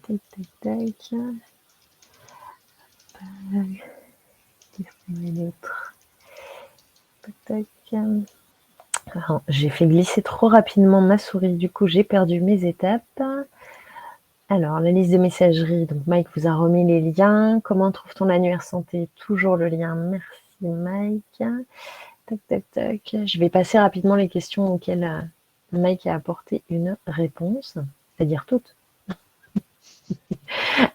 Tac, tac, tac. Qu'est-ce qu'il y a d'autre? Tac, tac. J'ai fait glisser trop rapidement ma souris, du coup j'ai perdu mes étapes. Alors, la liste de messagerie. Donc, Mike vous a remis les liens. Comment trouve-t-on l'annuaire santé? Toujours le lien. Merci, Mike. Tac, tac, tac. Je vais passer rapidement les questions auxquelles Mike a apporté une réponse, c'est-à-dire toutes.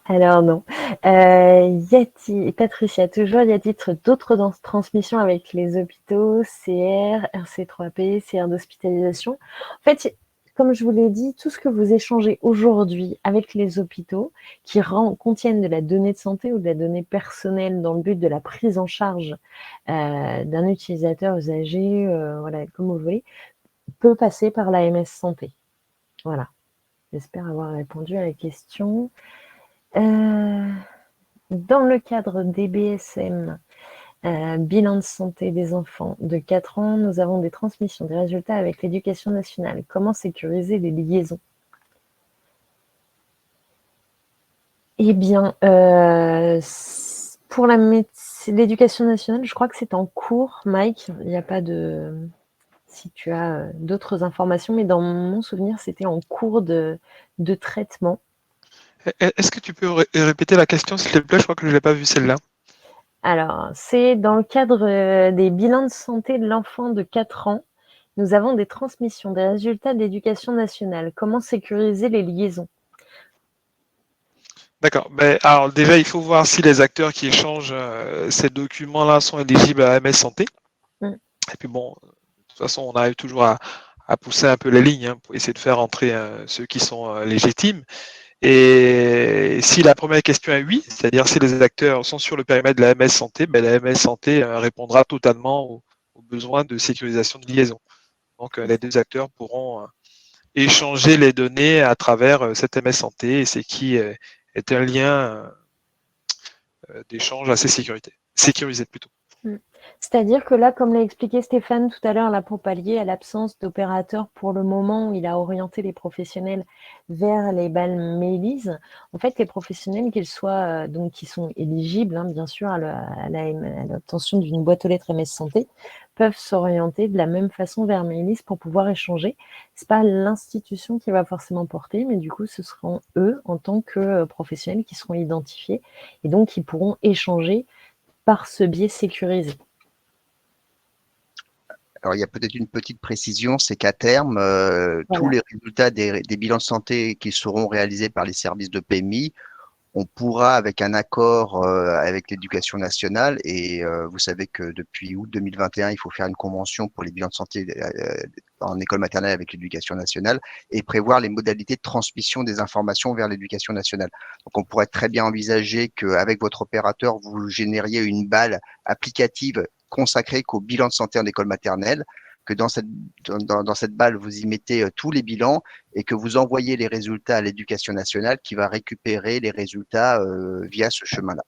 Alors non. Patricia, toujours y a-t-il d'autres transmissions avec les hôpitaux, CR, RC3P, CR d'hospitalisation? En fait, comme je vous l'ai dit, tout ce que vous échangez aujourd'hui avec les hôpitaux qui contiennent de la donnée de santé ou de la donnée personnelle dans le but de la prise en charge d'un utilisateur usager, voilà, comme vous voulez, peut passer par l'AMS Santé. Voilà. J'espère avoir répondu à la question. Dans le cadre des BSM, bilan de santé des enfants de 4 ans, nous avons des transmissions des résultats avec l'éducation nationale. Comment sécuriser les liaisons? Eh bien, pour l'éducation nationale, je crois que c'est en cours, Mike. Il n'y a pas de... Si tu as d'autres informations, mais dans mon souvenir, c'était en cours de traitement.
Est-ce que tu peux répéter la question, s'il te plaît? Je crois que je ne l'ai pas vue, celle-là.
Alors, c'est dans le cadre des bilans de santé de l'enfant de 4 ans. Nous avons des transmissions des résultats de l'éducation nationale. Comment sécuriser les liaisons?
D'accord. Alors déjà, il faut voir si les acteurs qui échangent ces documents-là sont éligibles à MS Santé. Et puis bon, de toute façon, on arrive toujours à pousser un peu les lignes pour essayer de faire entrer ceux qui sont légitimes. Et si la première question est oui, c'est-à-dire si les acteurs sont sur le périmètre de la MS Santé, la MS Santé répondra totalement aux besoins de sécurisation de liaison. Donc les deux acteurs pourront échanger les données à travers cette MS Santé, et c'est qui est un lien d'échange assez sécurisé plutôt.
C'est-à-dire que là, comme l'a expliqué Stéphane tout à l'heure, là, pour pallier à l'absence d'opérateur pour le moment où il a orienté les professionnels vers les balles Mélis, en fait, les professionnels, qu'ils soient donc qui sont éligibles, bien sûr, à l'obtention d'une boîte aux lettres MS Santé, peuvent s'orienter de la même façon vers Mélis pour pouvoir échanger. C'est pas l'institution qui va forcément porter, mais du coup, ce seront eux, en tant que professionnels, qui seront identifiés et donc qui pourront échanger par ce biais sécurisé.
Alors, il y a peut-être une petite précision, c'est qu'à terme, tous les résultats des bilans de santé qui seront réalisés par les services de PMI, on pourra, avec un accord avec l'éducation nationale, et vous savez que depuis août 2021, il faut faire une convention pour les bilans de santé en école maternelle avec l'éducation nationale et prévoir les modalités de transmission des informations vers l'éducation nationale. Donc, on pourrait très bien envisager qu'avec votre opérateur, vous génériez une balle applicative consacrée qu'au bilan de santé en école maternelle, que dans cette balle, vous y mettez tous les bilans et que vous envoyez les résultats à l'éducation nationale qui va récupérer les résultats via ce chemin-là.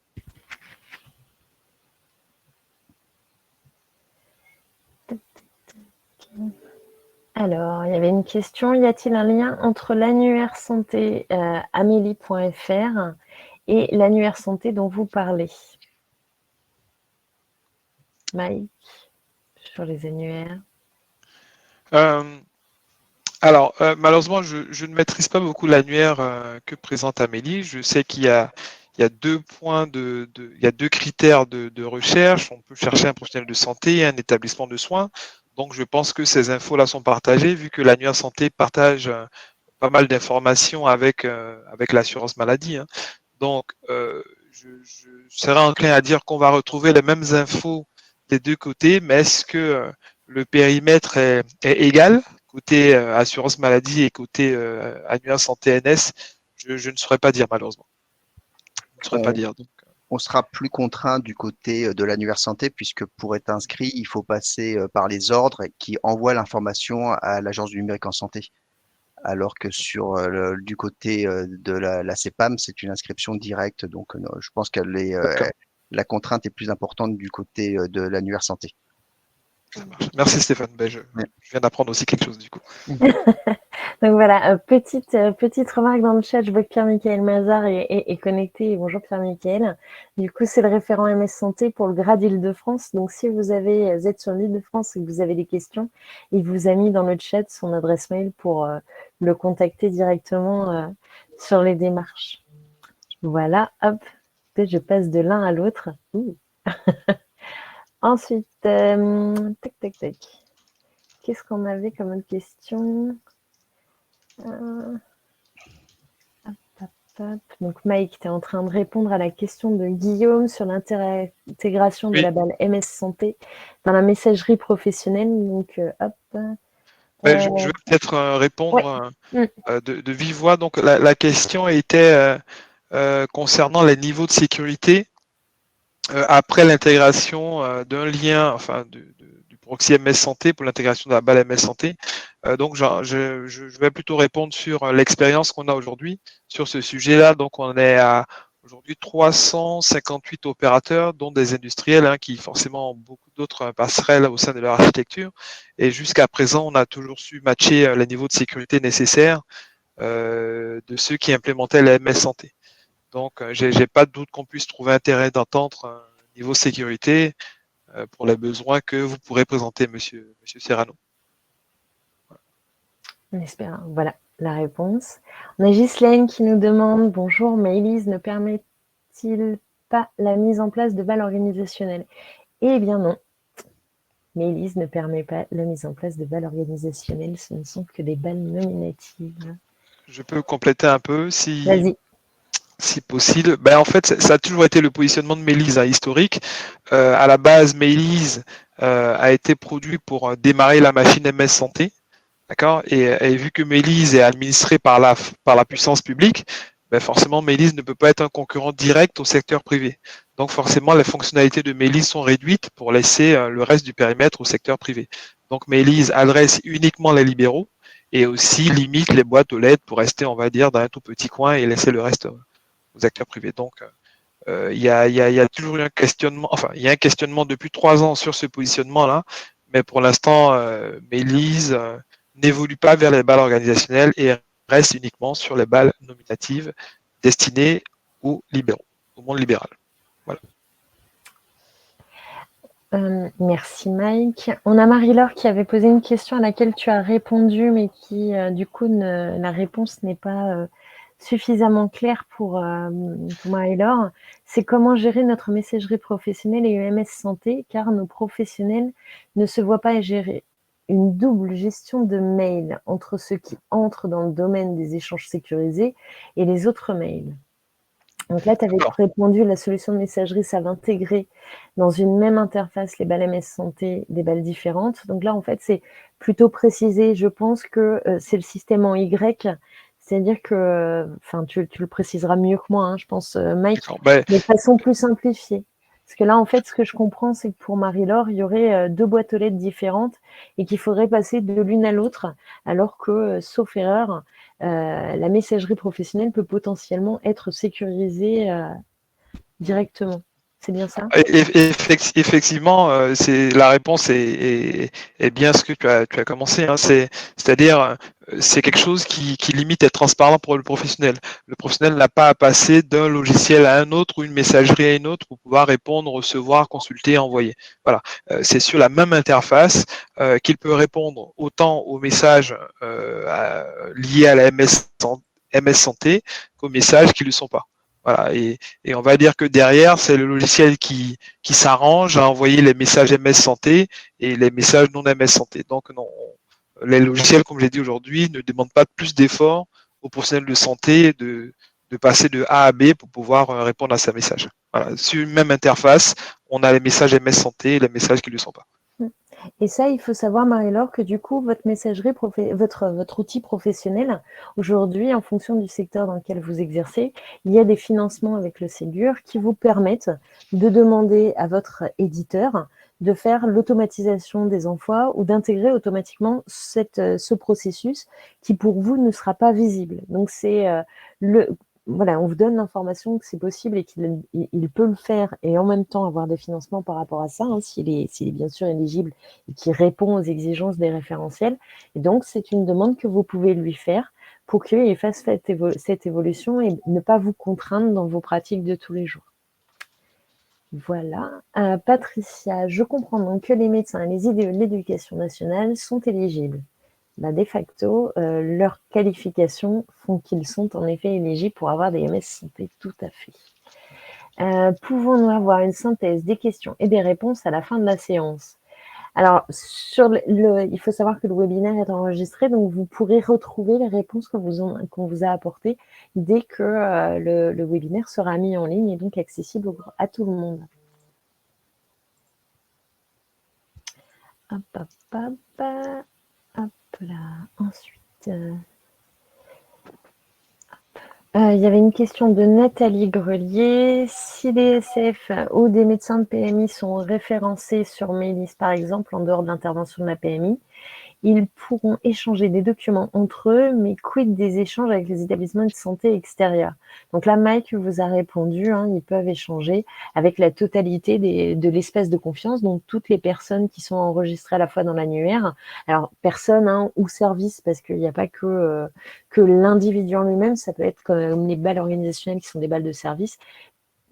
Alors, il y avait une question, y a-t-il un lien entre l'annuaire santé amélie.fr et l'annuaire santé dont vous parlez? Mike, sur les annuaires.
Alors, malheureusement, je ne maîtrise pas beaucoup l'annuaire que présente Amélie. Je sais qu'il y a 2 points il y a 2 critères de recherche. On peut chercher un professionnel de santé et un établissement de soins. Donc, je pense que ces infos-là sont partagées, vu que l'annuaire santé partage pas mal d'informations avec l'assurance maladie. Donc, je serais enclin à dire qu'on va retrouver les mêmes infos des deux côtés, mais est-ce que le périmètre est égal, côté assurance maladie et côté annuaire santé NS? Je ne saurais pas dire, malheureusement. Je ne saurais pas dire. Donc.
On sera plus contraint du côté de l'annuaire santé, puisque pour être inscrit, il faut passer par les ordres qui envoient l'information à l'agence du numérique en santé. Alors que du côté de la CEPAM, c'est une inscription directe. Donc, je pense que la contrainte est plus importante du côté de l'annuaire santé.
Ça marche. Merci Stéphane. Je viens d'apprendre aussi quelque chose du coup.
Donc voilà, petite remarque dans le chat, je vois que Pierre-Michael Mazard est connecté. Bonjour Pierre-Michael. Du coup, c'est le référent MS Santé pour le grade Île-de-France. Donc si vous êtes sur l'Île-de-France et que vous avez des questions, il vous a mis dans le chat son adresse mail pour le contacter directement sur les démarches. Voilà, hop, je passe de l'un à l'autre. Ensuite, tac, tac, tac. Qu'est-ce qu'on avait comme autre question? Donc Mike, tu es en train de répondre à la question de Guillaume sur l'intégration de
Oui.
la balle MS Santé dans la messagerie professionnelle. Donc, hop.
Je vais peut-être répondre
Ouais.
de vive voix. Donc, la question était concernant les niveaux de sécurité après l'intégration d'un lien, enfin du proxy MS Santé pour l'intégration de la balle MS Santé. Donc, je vais plutôt répondre sur l'expérience qu'on a aujourd'hui sur ce sujet-là. Donc, on est à aujourd'hui 358 opérateurs, dont des industriels qui forcément ont beaucoup d'autres passerelles au sein de leur architecture. Et jusqu'à présent, on a toujours su matcher les niveaux de sécurité nécessaires de ceux qui implémentaient la MS Santé. Donc, j'ai pas de doute qu'on puisse trouver intérêt d'entendre un niveau sécurité pour les besoins que vous pourrez présenter, monsieur Serrano.
On espère. Voilà la réponse. On a Ghislaine qui nous demande: bonjour, Maëlys ne permet-il pas la mise en place de balles organisationnelles? Eh bien non. Maëlys ne permet pas la mise en place de balles organisationnelles, ce ne sont que des balles nominatives.
Je peux compléter un peu
Vas-y.
si possible. En fait, ça a toujours été le positionnement de Maëlys historique. À la base, Maëlys a été produit pour démarrer la machine MS Santé. D'accord. Et vu que Maëlys est administré par la puissance publique, forcément Maëlys ne peut pas être un concurrent direct au secteur privé. Donc forcément, les fonctionnalités de Maëlys sont réduites pour laisser le reste du périmètre au secteur privé. Donc Maëlys adresse uniquement les libéraux et aussi limite les boîtes aux lettres pour rester, on va dire, dans un tout petit coin et laisser le reste aux acteurs privés. Donc il y a toujours eu un questionnement, enfin il y a un questionnement depuis 3 ans sur ce positionnement-là, mais pour l'instant, Maëlys n'évolue pas vers les balles organisationnelles et reste uniquement sur les balles nominatives destinées aux libéraux, au monde libéral. Voilà.
Merci Mike. On a Marie-Laure qui avait posé une question à laquelle tu as répondu, mais qui du coup la réponse n'est pas suffisamment claire pour Marie-Laure. C'est comment gérer notre messagerie professionnelle et UMS Santé, car nos professionnels ne se voient pas gérer une double gestion de mails entre ceux qui entrent dans le domaine des échanges sécurisés et les autres mails. Donc là, tu avais répondu, la solution de messagerie, ça va intégrer dans une même interface les balles MS Santé, des balles différentes. Donc là, en fait, c'est plutôt précisé. Je pense que c'est le système en Y, c'est-à-dire que, enfin, tu le préciseras mieux que moi, je pense, Mike, de façon plus simplifiée. Parce que là, en fait, ce que je comprends, c'est que pour Marie-Laure, il y aurait 2 boîtes aux lettres différentes et qu'il faudrait passer de l'une à l'autre, alors que, sauf erreur, la messagerie professionnelle peut potentiellement être sécurisée directement. C'est bien ça?
Effectivement, la réponse est bien ce que tu as commencé. C'est-à-dire, c'est quelque chose qui limite à être transparent pour le professionnel. Le professionnel n'a pas à passer d'un logiciel à un autre ou une messagerie à une autre pour pouvoir répondre, recevoir, consulter, envoyer. Voilà, c'est sur la même interface qu'il peut répondre autant aux messages liés à la MS Santé qu'aux messages qui ne le sont pas. Voilà, et on va dire que derrière, c'est le logiciel qui s'arrange à envoyer les messages MS Santé et les messages non MS Santé. Donc non, les logiciels, comme j'ai dit aujourd'hui, ne demandent pas plus d'efforts aux professionnels de santé de passer de A à B pour pouvoir répondre à ces messages. Voilà. Sur une même interface, on a les messages MS Santé et les messages qui ne le sont pas.
Et ça, il faut savoir, Marie-Laure, que du coup, votre messagerie, votre outil professionnel, aujourd'hui, en fonction du secteur dans lequel vous exercez, il y a des financements avec le Ségur qui vous permettent de demander à votre éditeur de faire l'automatisation des envois ou d'intégrer automatiquement ce processus qui, pour vous, ne sera pas visible. Donc, c'est voilà, on vous donne l'information que c'est possible et qu'il peut le faire et en même temps avoir des financements par rapport à ça, s'il est bien sûr éligible et qui répond aux exigences des référentiels. Et donc, c'est une demande que vous pouvez lui faire pour qu'il fasse cette évolution et ne pas vous contraindre dans vos pratiques de tous les jours. Voilà. Patricia, je comprends donc que les médecins et les idées de l'éducation nationale sont éligibles. de facto, leurs qualifications font qu'ils sont en effet éligibles pour avoir des MS santé, tout à fait. Pouvons-nous avoir une synthèse des questions et des réponses à la fin de la séance? Alors, il faut savoir que le webinaire est enregistré, donc vous pourrez retrouver les réponses qu'on vous a apportées dès que le webinaire sera mis en ligne et donc accessible à tout le monde. Hop, hop, hop, hop là. Ensuite, il y avait une question de Nathalie Grelier. Si des SF ou des médecins de PMI sont référencés sur Mélis, par exemple, en dehors de l'intervention de la PMI, ils pourront échanger des documents entre eux, mais quid des échanges avec les établissements de santé extérieurs? Donc là, Mike vous a répondu, ils peuvent échanger avec la totalité de l'espace de confiance, donc toutes les personnes qui sont enregistrées à la fois dans l'annuaire. Alors, personne ou service, parce qu'il n'y a pas que l'individu en lui-même, ça peut être comme les balles organisationnelles qui sont des balles de service.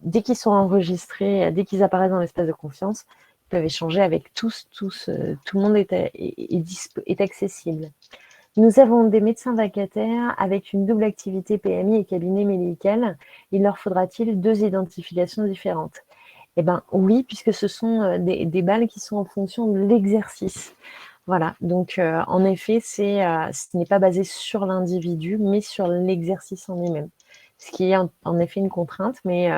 Dès qu'ils sont enregistrés, dès qu'ils apparaissent dans l'espace de confiance, peuvent échanger avec tous, tout le monde est accessible. Nous avons des médecins vacataires avec une double activité PMI et cabinet médical. Il leur faudra-t-il 2 identifications différentes? Eh bien oui, puisque ce sont des balles qui sont en fonction de l'exercice. Voilà, donc en effet, ce n'est pas basé sur l'individu, mais sur l'exercice en lui-même. Ce qui est en effet une contrainte, mais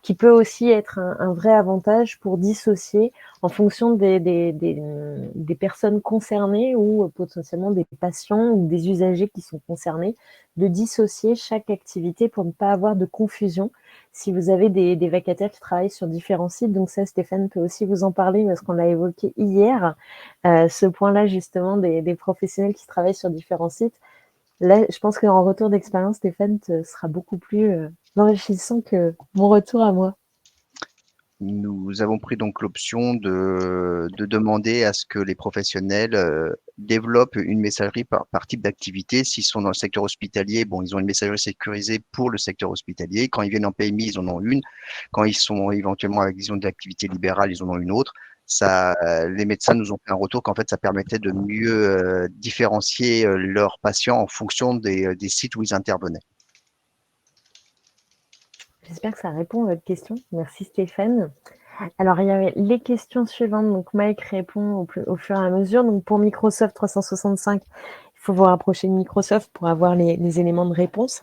qui peut aussi être un vrai avantage pour dissocier en fonction des personnes concernées ou potentiellement des patients ou des usagers qui sont concernés, de dissocier chaque activité pour ne pas avoir de confusion. Si vous avez des vacataires qui travaillent sur différents sites, donc ça, Stéphane peut aussi vous en parler parce qu'on l'a évoqué hier, ce point-là justement des professionnels qui travaillent sur différents sites. Là, je pense qu'en retour d'expérience, Stéphane sera beaucoup plus enrichissant que mon retour à moi.
Nous avons pris donc l'option de demander à ce que les professionnels développent une messagerie par type d'activité. S'ils sont dans le secteur hospitalier, bon, ils ont une messagerie sécurisée pour le secteur hospitalier. Quand ils viennent en PMI, ils en ont une. Quand ils sont éventuellement avec vision d'activité libérale, ils en ont une autre. Ça, les médecins nous ont fait un retour qu'en fait, ça permettait de mieux différencier leurs patients en fonction des sites où ils intervenaient.
J'espère que ça répond à votre question. Merci Stéphane. Alors, il y avait les questions suivantes. Donc, Mike répond au fur et à mesure. Donc, pour Microsoft 365, il faut vous rapprocher de Microsoft pour avoir les éléments de réponse.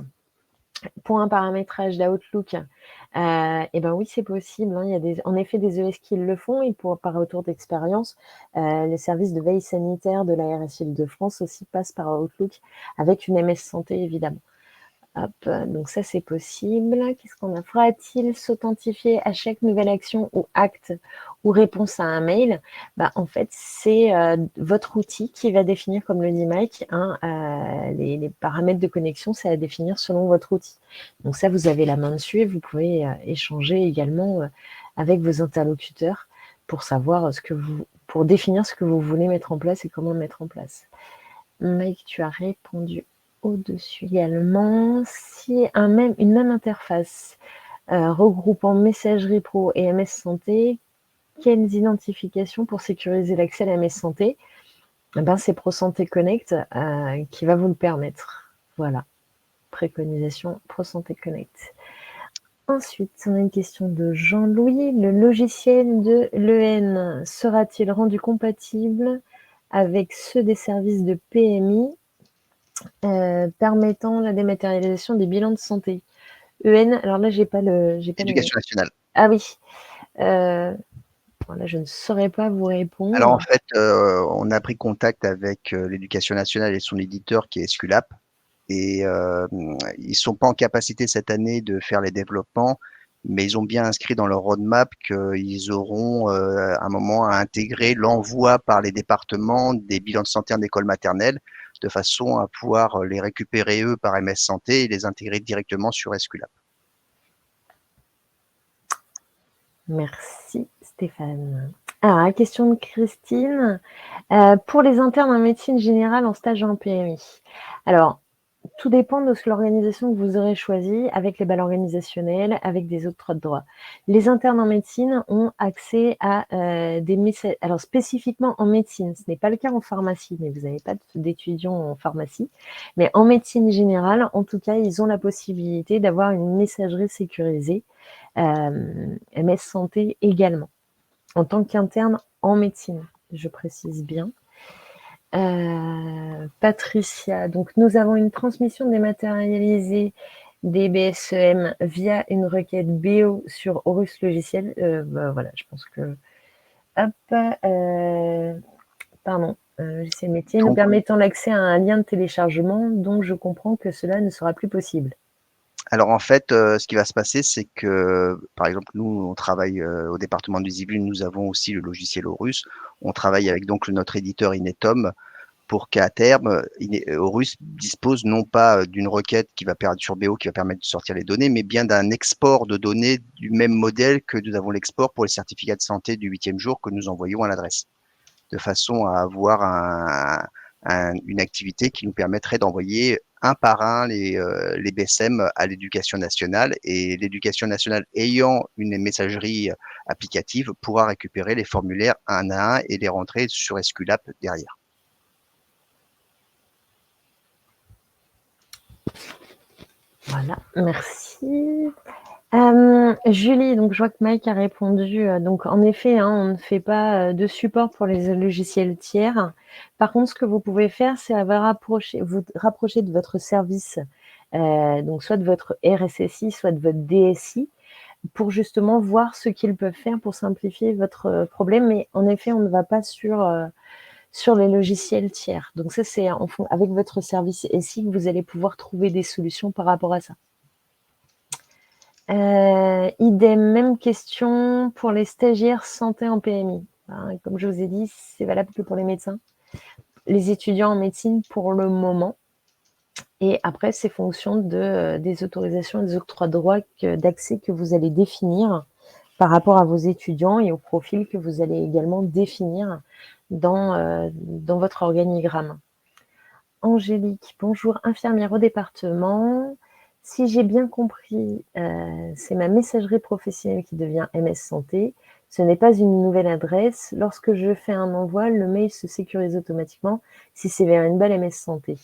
Pour un paramétrage d'Outlook, eh ben oui, c'est possible. Il y a en effet des ES qui le font et par retour d'expérience, les services de veille sanitaire de la RSI de France aussi passent par Outlook avec une MS Santé évidemment. Hop, donc ça c'est possible. Qu'est-ce qu'on a? Faudra-t-il s'authentifier à chaque nouvelle action ou acte ou réponse à un mail? En fait, c'est votre outil qui va définir, comme le dit Mike, les paramètres de connexion, c'est à définir selon votre outil. Donc ça, vous avez la main dessus et vous pouvez échanger également avec vos interlocuteurs pour savoir pour définir ce que vous voulez mettre en place et comment le mettre en place. Mike, tu as répondu au-dessus également. Si une même interface regroupant messagerie pro et MS Santé, quelles identifications pour sécuriser l'accès à la MS Santé? C'est ProSanté Connect qui va vous le permettre. Voilà, préconisation ProSanté Connect. Ensuite, on a une question de Jean-Louis. Le logiciel de l'EN sera-t-il rendu compatible avec ceux des services de PMI permettant la dématérialisation des bilans de santé? EN, alors là, j'ai pas
Éducation nationale.
Ah oui. Là, je ne saurais pas vous répondre.
Alors en fait, on a pris contact avec l'Éducation nationale et son éditeur qui est Esculap. Et ils ne sont pas en capacité cette année de faire les développements, mais ils ont bien inscrit dans leur roadmap qu'ils auront un moment à intégrer l'envoi par les départements des bilans de santé en école maternelle, de façon à pouvoir les récupérer eux par MS Santé et les intégrer directement sur Esculap.
Merci Stéphane. Alors, la question de Christine. Pour les internes en médecine générale en stage en PMI. Alors, tout dépend de ce que l'organisation que vous aurez choisie, avec les balles organisationnelles, avec des octrois de droit. Les internes en médecine ont accès à des messages. Alors spécifiquement en médecine, ce n'est pas le cas en pharmacie, mais vous n'avez pas d'étudiants en pharmacie. Mais en médecine générale, en tout cas, ils ont la possibilité d'avoir une messagerie sécurisée, MS Santé également, en tant qu'interne en médecine, je précise bien. Patricia, donc nous avons une transmission dématérialisée des BSEM via une requête BO sur Horus Logiciel. Voilà, je pense que... Pardon, logiciel métier, nous permettant l'accès à un lien de téléchargement, donc je comprends que cela ne sera plus possible.
Alors en fait, ce qui va se passer, c'est que, par exemple, nous, on travaille au département du Yvelines, nous avons aussi le logiciel Horus. On travaille avec donc notre éditeur Inetom pour qu'à terme, Horus dispose non pas d'une requête qui va permettre sur BO qui va permettre de sortir les données, mais bien d'un export de données du même modèle que nous avons l'export pour les certificats de santé du 8e jour que nous envoyons à l'adresse, de façon à avoir une activité qui nous permettrait d'envoyer un par un les BSM à l'éducation nationale, et l'éducation nationale ayant une messagerie applicative pourra récupérer les formulaires un à un et les rentrer sur Esculap derrière.
Voilà, merci. Julie, donc je vois que Mike a répondu. Donc en effet, hein, on ne fait pas de support pour les logiciels tiers. Par contre, ce que vous pouvez faire, c'est vous rapprocher de votre service, donc soit de votre RSSI, soit de votre DSI, pour justement voir ce qu'ils peuvent faire pour simplifier votre problème. Mais en effet, on ne va pas sur les logiciels tiers. Donc ça, c'est avec votre service SI que vous allez pouvoir trouver des solutions par rapport à ça. Idem, même question pour les stagiaires santé en PMI. Comme je vous ai dit, c'est valable que pour les médecins, les étudiants en médecine pour le moment. Et après, c'est fonction des autorisations et des octrois de droit d'accès que vous allez définir par rapport à vos étudiants et au profil que vous allez également définir dans votre organigramme. Angélique, bonjour, infirmière au département. Si j'ai bien compris, c'est ma messagerie professionnelle qui devient MS Santé. Ce n'est pas une nouvelle adresse. Lorsque je fais un envoi, le mail se sécurise automatiquement si c'est vers une balle MS Santé.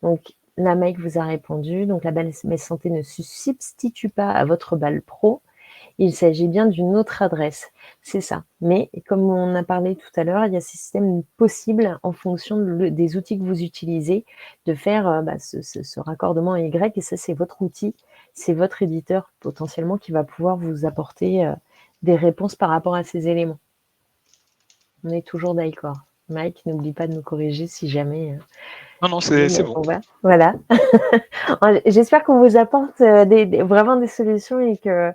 Donc, la Mike vous a répondu. Donc, la balle MS Santé ne se substitue pas à votre balle pro. Il s'agit bien d'une autre adresse. C'est ça. Mais comme on a parlé tout à l'heure, il y a ce système possible en fonction des outils que vous utilisez de faire ce raccordement Y. Et ça, c'est votre outil, c'est votre éditeur potentiellement qui va pouvoir vous apporter des réponses par rapport à ces éléments. On est toujours d'accord. Mike, n'oublie pas de nous corriger si jamais...
Non, c'est bon.
Voilà. J'espère qu'on vous apporte vraiment des solutions et que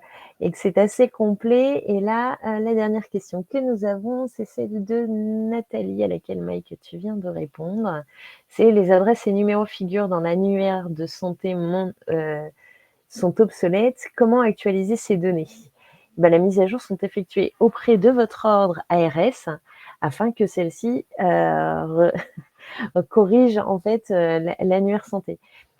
c'est assez complet. Et là, la dernière question que nous avons, c'est celle de Nathalie, à laquelle, Mike, tu viens de répondre. C'est les adresses et numéros figurent dans l'annuaire de santé sont obsolètes. Comment actualiser ces données ? La mise à jour sont effectuées auprès de votre ordre ARS afin que celle-ci corrige en fait l'annuaire santé.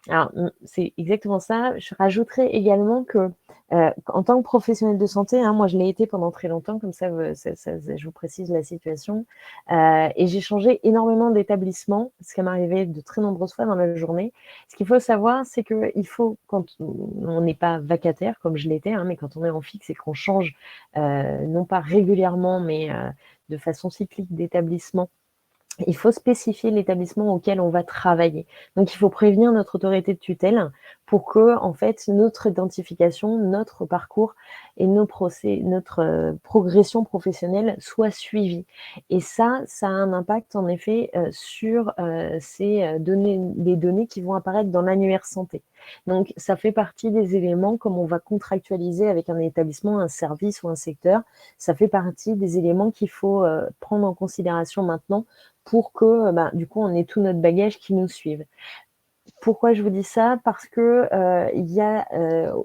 Alors, c'est exactement ça. Je rajouterais également que en tant que professionnel de santé, moi je l'ai été pendant très longtemps, comme ça, je vous précise la situation, et j'ai changé énormément d'établissements, ce qui m'arrivait de très nombreuses fois dans la journée. Ce qu'il faut savoir, c'est qu'il faut, quand on n'est pas vacataire, comme je l'étais, mais quand on est en fixe et qu'on change, non pas régulièrement, mais de façon cyclique d'établissement, il faut spécifier l'établissement auquel on va travailler. Donc, il faut prévenir notre autorité de tutelle pour que, en fait, notre identification, notre parcours et notre progression professionnelle soient suivis. Et ça a un impact, en effet, sur les données qui vont apparaître dans l'annuaire santé. Donc, ça fait partie des éléments, comme on va contractualiser avec un établissement, un service ou un secteur, ça fait partie des éléments qu'il faut prendre en considération maintenant pour que, du coup, on ait tout notre bagage qui nous suive. Pourquoi je vous dis ça ? Parce que il y a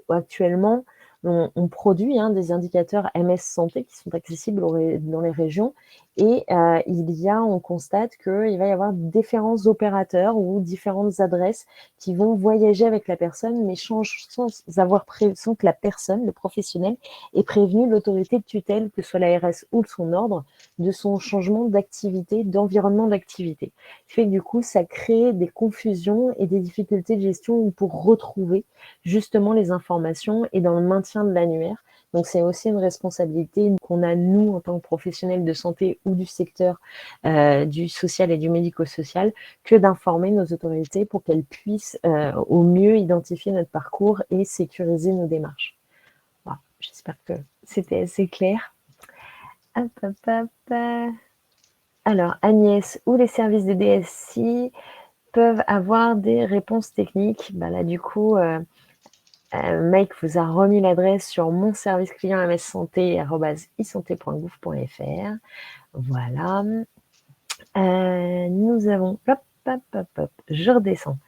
actuellement, on produit des indicateurs MS Santé qui sont accessibles dans les régions Et on constate qu'il va y avoir différents opérateurs ou différentes adresses qui vont voyager avec la personne, mais sans que la personne, le professionnel, ait prévenu l'autorité de tutelle, que ce soit l'ARS ou son ordre, de son changement d'activité, d'environnement d'activité. Ce qui fait que du coup, ça crée des confusions et des difficultés de gestion pour retrouver justement les informations et dans le maintien de l'annuaire. Donc, c'est aussi une responsabilité qu'on a, nous, en tant que professionnels de santé ou du secteur du social et du médico-social, que d'informer nos autorités pour qu'elles puissent au mieux identifier notre parcours et sécuriser nos démarches. Voilà, j'espère que c'était assez clair. Hop, hop, hop. Alors, Agnès, où les services de DSI peuvent avoir des réponses techniques? Là, du coup... Mike vous a remis l'adresse sur mon service client mssanté@isanté.gouv.fr. Voilà. Nous avons... Hop, je redescends.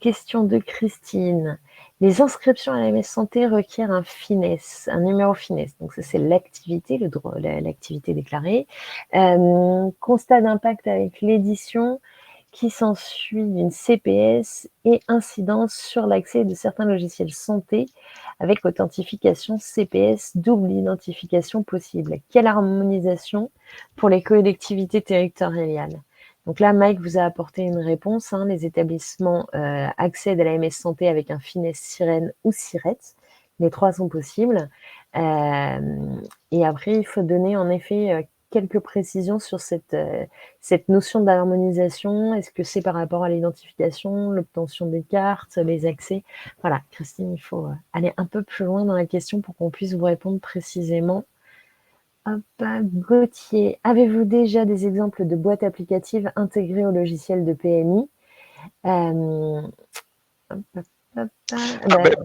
Question de Christine. Les inscriptions à la MS Santé requièrent un FINES, un numéro FINES. Donc ça, c'est l'activité, l'activité déclarée. Constat d'impact avec l'édition qui s'ensuit d'une CPS et incidence sur l'accès de certains logiciels santé avec authentification CPS, double identification possible. Quelle harmonisation pour les collectivités territoriales? Donc là, Mike vous a apporté une réponse. Les établissements accèdent à la MS Santé avec un FINES Sirène ou SIRET. Les trois sont possibles. Et après, il faut donner en effet quelques précisions sur cette notion d'harmonisation. Est-ce que c'est par rapport à l'identification, l'obtention des cartes, les accès? Voilà, Christine, il faut aller un peu plus loin dans la question pour qu'on puisse vous répondre précisément. Hop, Gauthier, avez-vous déjà des exemples de boîtes applicatives intégrées au logiciel de PMI?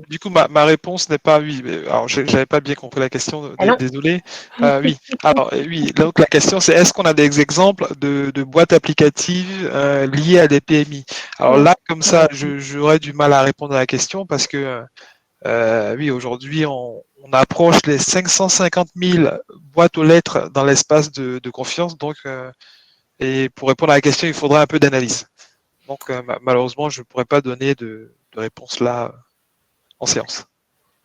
Du coup, ma réponse n'est pas oui. Alors, j'avais pas bien compris la question. Désolé. Oui. Alors, oui. Donc, la question, c'est est-ce qu'on a des exemples de boîtes applicatives liées à des PMI? Alors là, comme ça, j'aurais du mal à répondre à la question parce que oui, aujourd'hui, on approche les 550 000 boîtes aux lettres dans l'espace de confiance. Donc, et pour répondre à la question, il faudrait un peu d'analyse. Donc, malheureusement, je ne pourrais pas donner de réponse là en séance.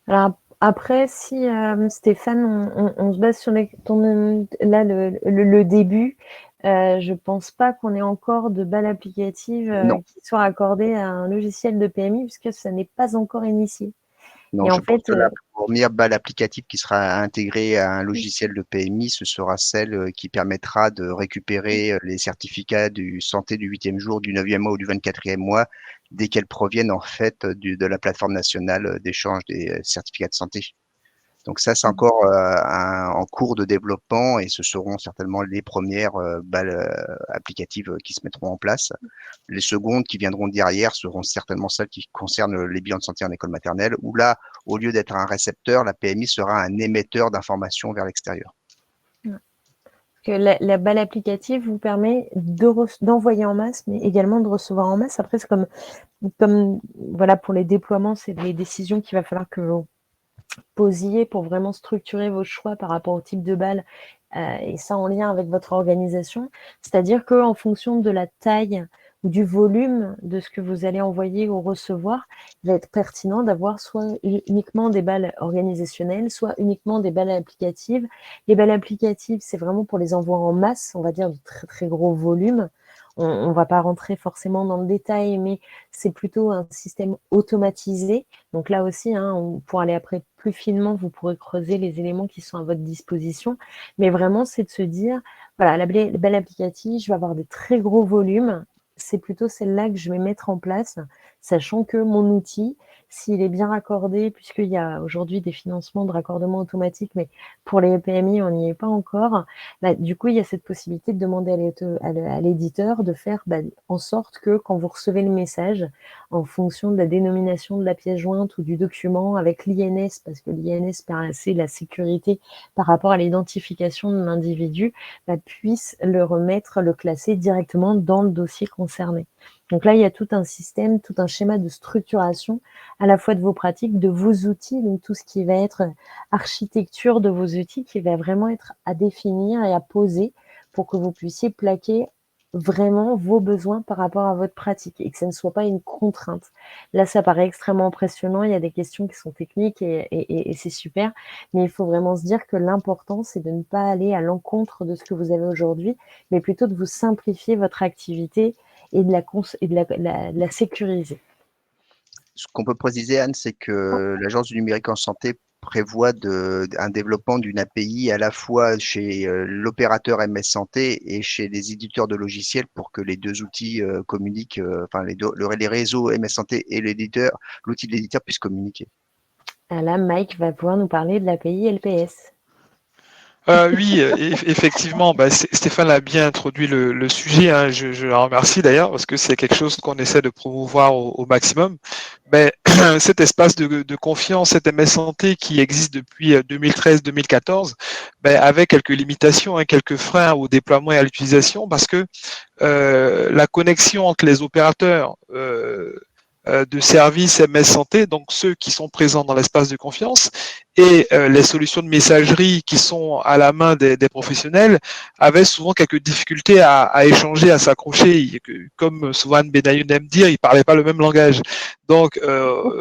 Alors après, si Stéphane, on se base sur le début, je pense pas qu'on ait encore de balles applicatives qui soient accordées à un logiciel de PMI puisque ça n'est pas encore initié.
Non,
et
je pense que la première balle applicative qui sera intégrée à un logiciel de PMI, ce sera celle qui permettra de récupérer les certificats de santé du 8e jour, du 9e mois ou du 24e mois, dès qu'elles proviennent en fait de la plateforme nationale d'échange des certificats de santé. Donc ça, c'est encore en cours de développement et ce seront certainement les premières balles applicatives qui se mettront en place. Les secondes qui viendront derrière seront certainement celles qui concernent les bilans de santé en école maternelle, où là, au lieu d'être un récepteur, la PMI sera un émetteur d'informations vers l'extérieur.
Que la balle applicative vous permet d'envoyer en masse, mais également de recevoir en masse. Après, c'est comme voilà, pour les déploiements, c'est les décisions qu'il va falloir que vous posiez pour vraiment structurer vos choix par rapport au type de balle, et ça en lien avec votre organisation. C'est-à-dire qu'en fonction de la taille ou du volume de ce que vous allez envoyer ou recevoir, il va être pertinent d'avoir soit uniquement des balles organisationnelles, soit uniquement des balles applicatives. Les balles applicatives, c'est vraiment pour les envois en masse, on va dire de très très gros volumes. On ne va pas rentrer forcément dans le détail, mais c'est plutôt un système automatisé. Donc là aussi, pour aller après plus finement, vous pourrez creuser les éléments qui sont à votre disposition. Mais vraiment, c'est de se dire, voilà, la balle applicative, je vais avoir des très gros volumes. C'est plutôt celle-là que je vais mettre en place, sachant que mon outil, s'il est bien raccordé, puisqu'il y a aujourd'hui des financements de raccordement automatique, mais pour les PMI, on n'y est pas encore. Du coup, il y a cette possibilité de demander à l'éditeur de faire en sorte que quand vous recevez le message, en fonction de la dénomination de la pièce jointe ou du document avec l'INS, parce que l'INS permet la sécurité par rapport à l'identification de l'individu, puisse le classer directement dans le dossier concerné. Donc là, il y a tout un système, tout un schéma de structuration à la fois de vos pratiques, de vos outils, donc tout ce qui va être architecture de vos outils qui va vraiment être à définir et à poser pour que vous puissiez plaquer vraiment vos besoins par rapport à votre pratique et que ça ne soit pas une contrainte. Là, ça paraît extrêmement impressionnant. Il y a des questions qui sont techniques et c'est super, mais il faut vraiment se dire que l'important, c'est de ne pas aller à l'encontre de ce que vous avez aujourd'hui, mais plutôt de vous simplifier votre activité et de la sécuriser.
Ce qu'on peut préciser, Anne, c'est que l'Agence du numérique en santé prévoit un développement d'une API à la fois chez l'opérateur MS Santé et chez les éditeurs de logiciels pour que les deux outils communiquent, enfin les réseaux MS Santé et l'outil de l'éditeur puissent communiquer.
Là, Mike va pouvoir nous parler de l'API LPS.
Oui, effectivement, Stéphane a bien introduit le sujet, hein. Je la remercie d'ailleurs parce que c'est quelque chose qu'on essaie de promouvoir au maximum. Mais cet espace de confiance, cette MS Santé qui existe depuis 2013-2014, avait quelques limitations, hein, quelques freins au déploiement et à l'utilisation parce que la connexion entre les opérateurs de services MS Santé, donc ceux qui sont présents dans l'espace de confiance, et les solutions de messagerie qui sont à la main des professionnels avaient souvent quelques difficultés à échanger, à s'accrocher. Comme souvent Benayoun aime dire, ils ne parlaient pas le même langage. Donc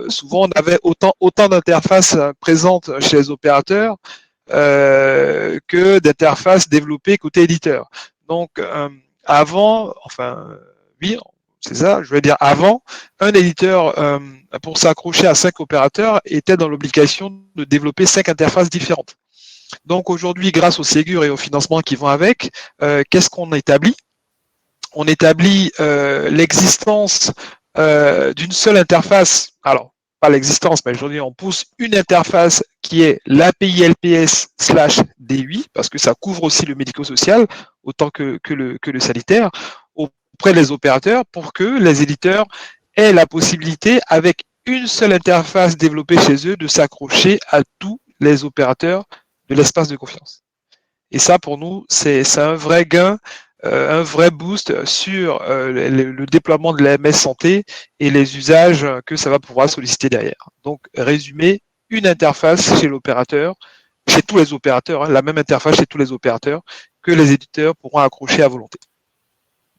souvent on avait autant d'interfaces présentes chez les opérateurs que d'interfaces développées côté éditeur. Donc oui, c'est ça, je veux dire avant, un éditeur, pour s'accrocher à 5 opérateurs, était dans l'obligation de développer 5 interfaces différentes. Donc aujourd'hui, grâce au Ségur et au financement qui vont avec, qu'est-ce qu'on établit? On établit l'existence d'une seule interface. Alors, pas l'existence, mais aujourd'hui, on pousse une interface qui est l'API LPS/D8, parce que ça couvre aussi le médico-social, autant que le sanitaire, auprès des opérateurs, pour que les éditeurs aient la possibilité, avec une seule interface développée chez eux, de s'accrocher à tous les opérateurs de l'espace de confiance. Et ça, pour nous, c'est un vrai gain, un vrai boost sur le déploiement de la MS Santé et les usages que ça va pouvoir solliciter derrière. Donc, résumé, une interface chez l'opérateur, chez tous les opérateurs, hein, la même interface chez tous les opérateurs que les éditeurs pourront accrocher à volonté.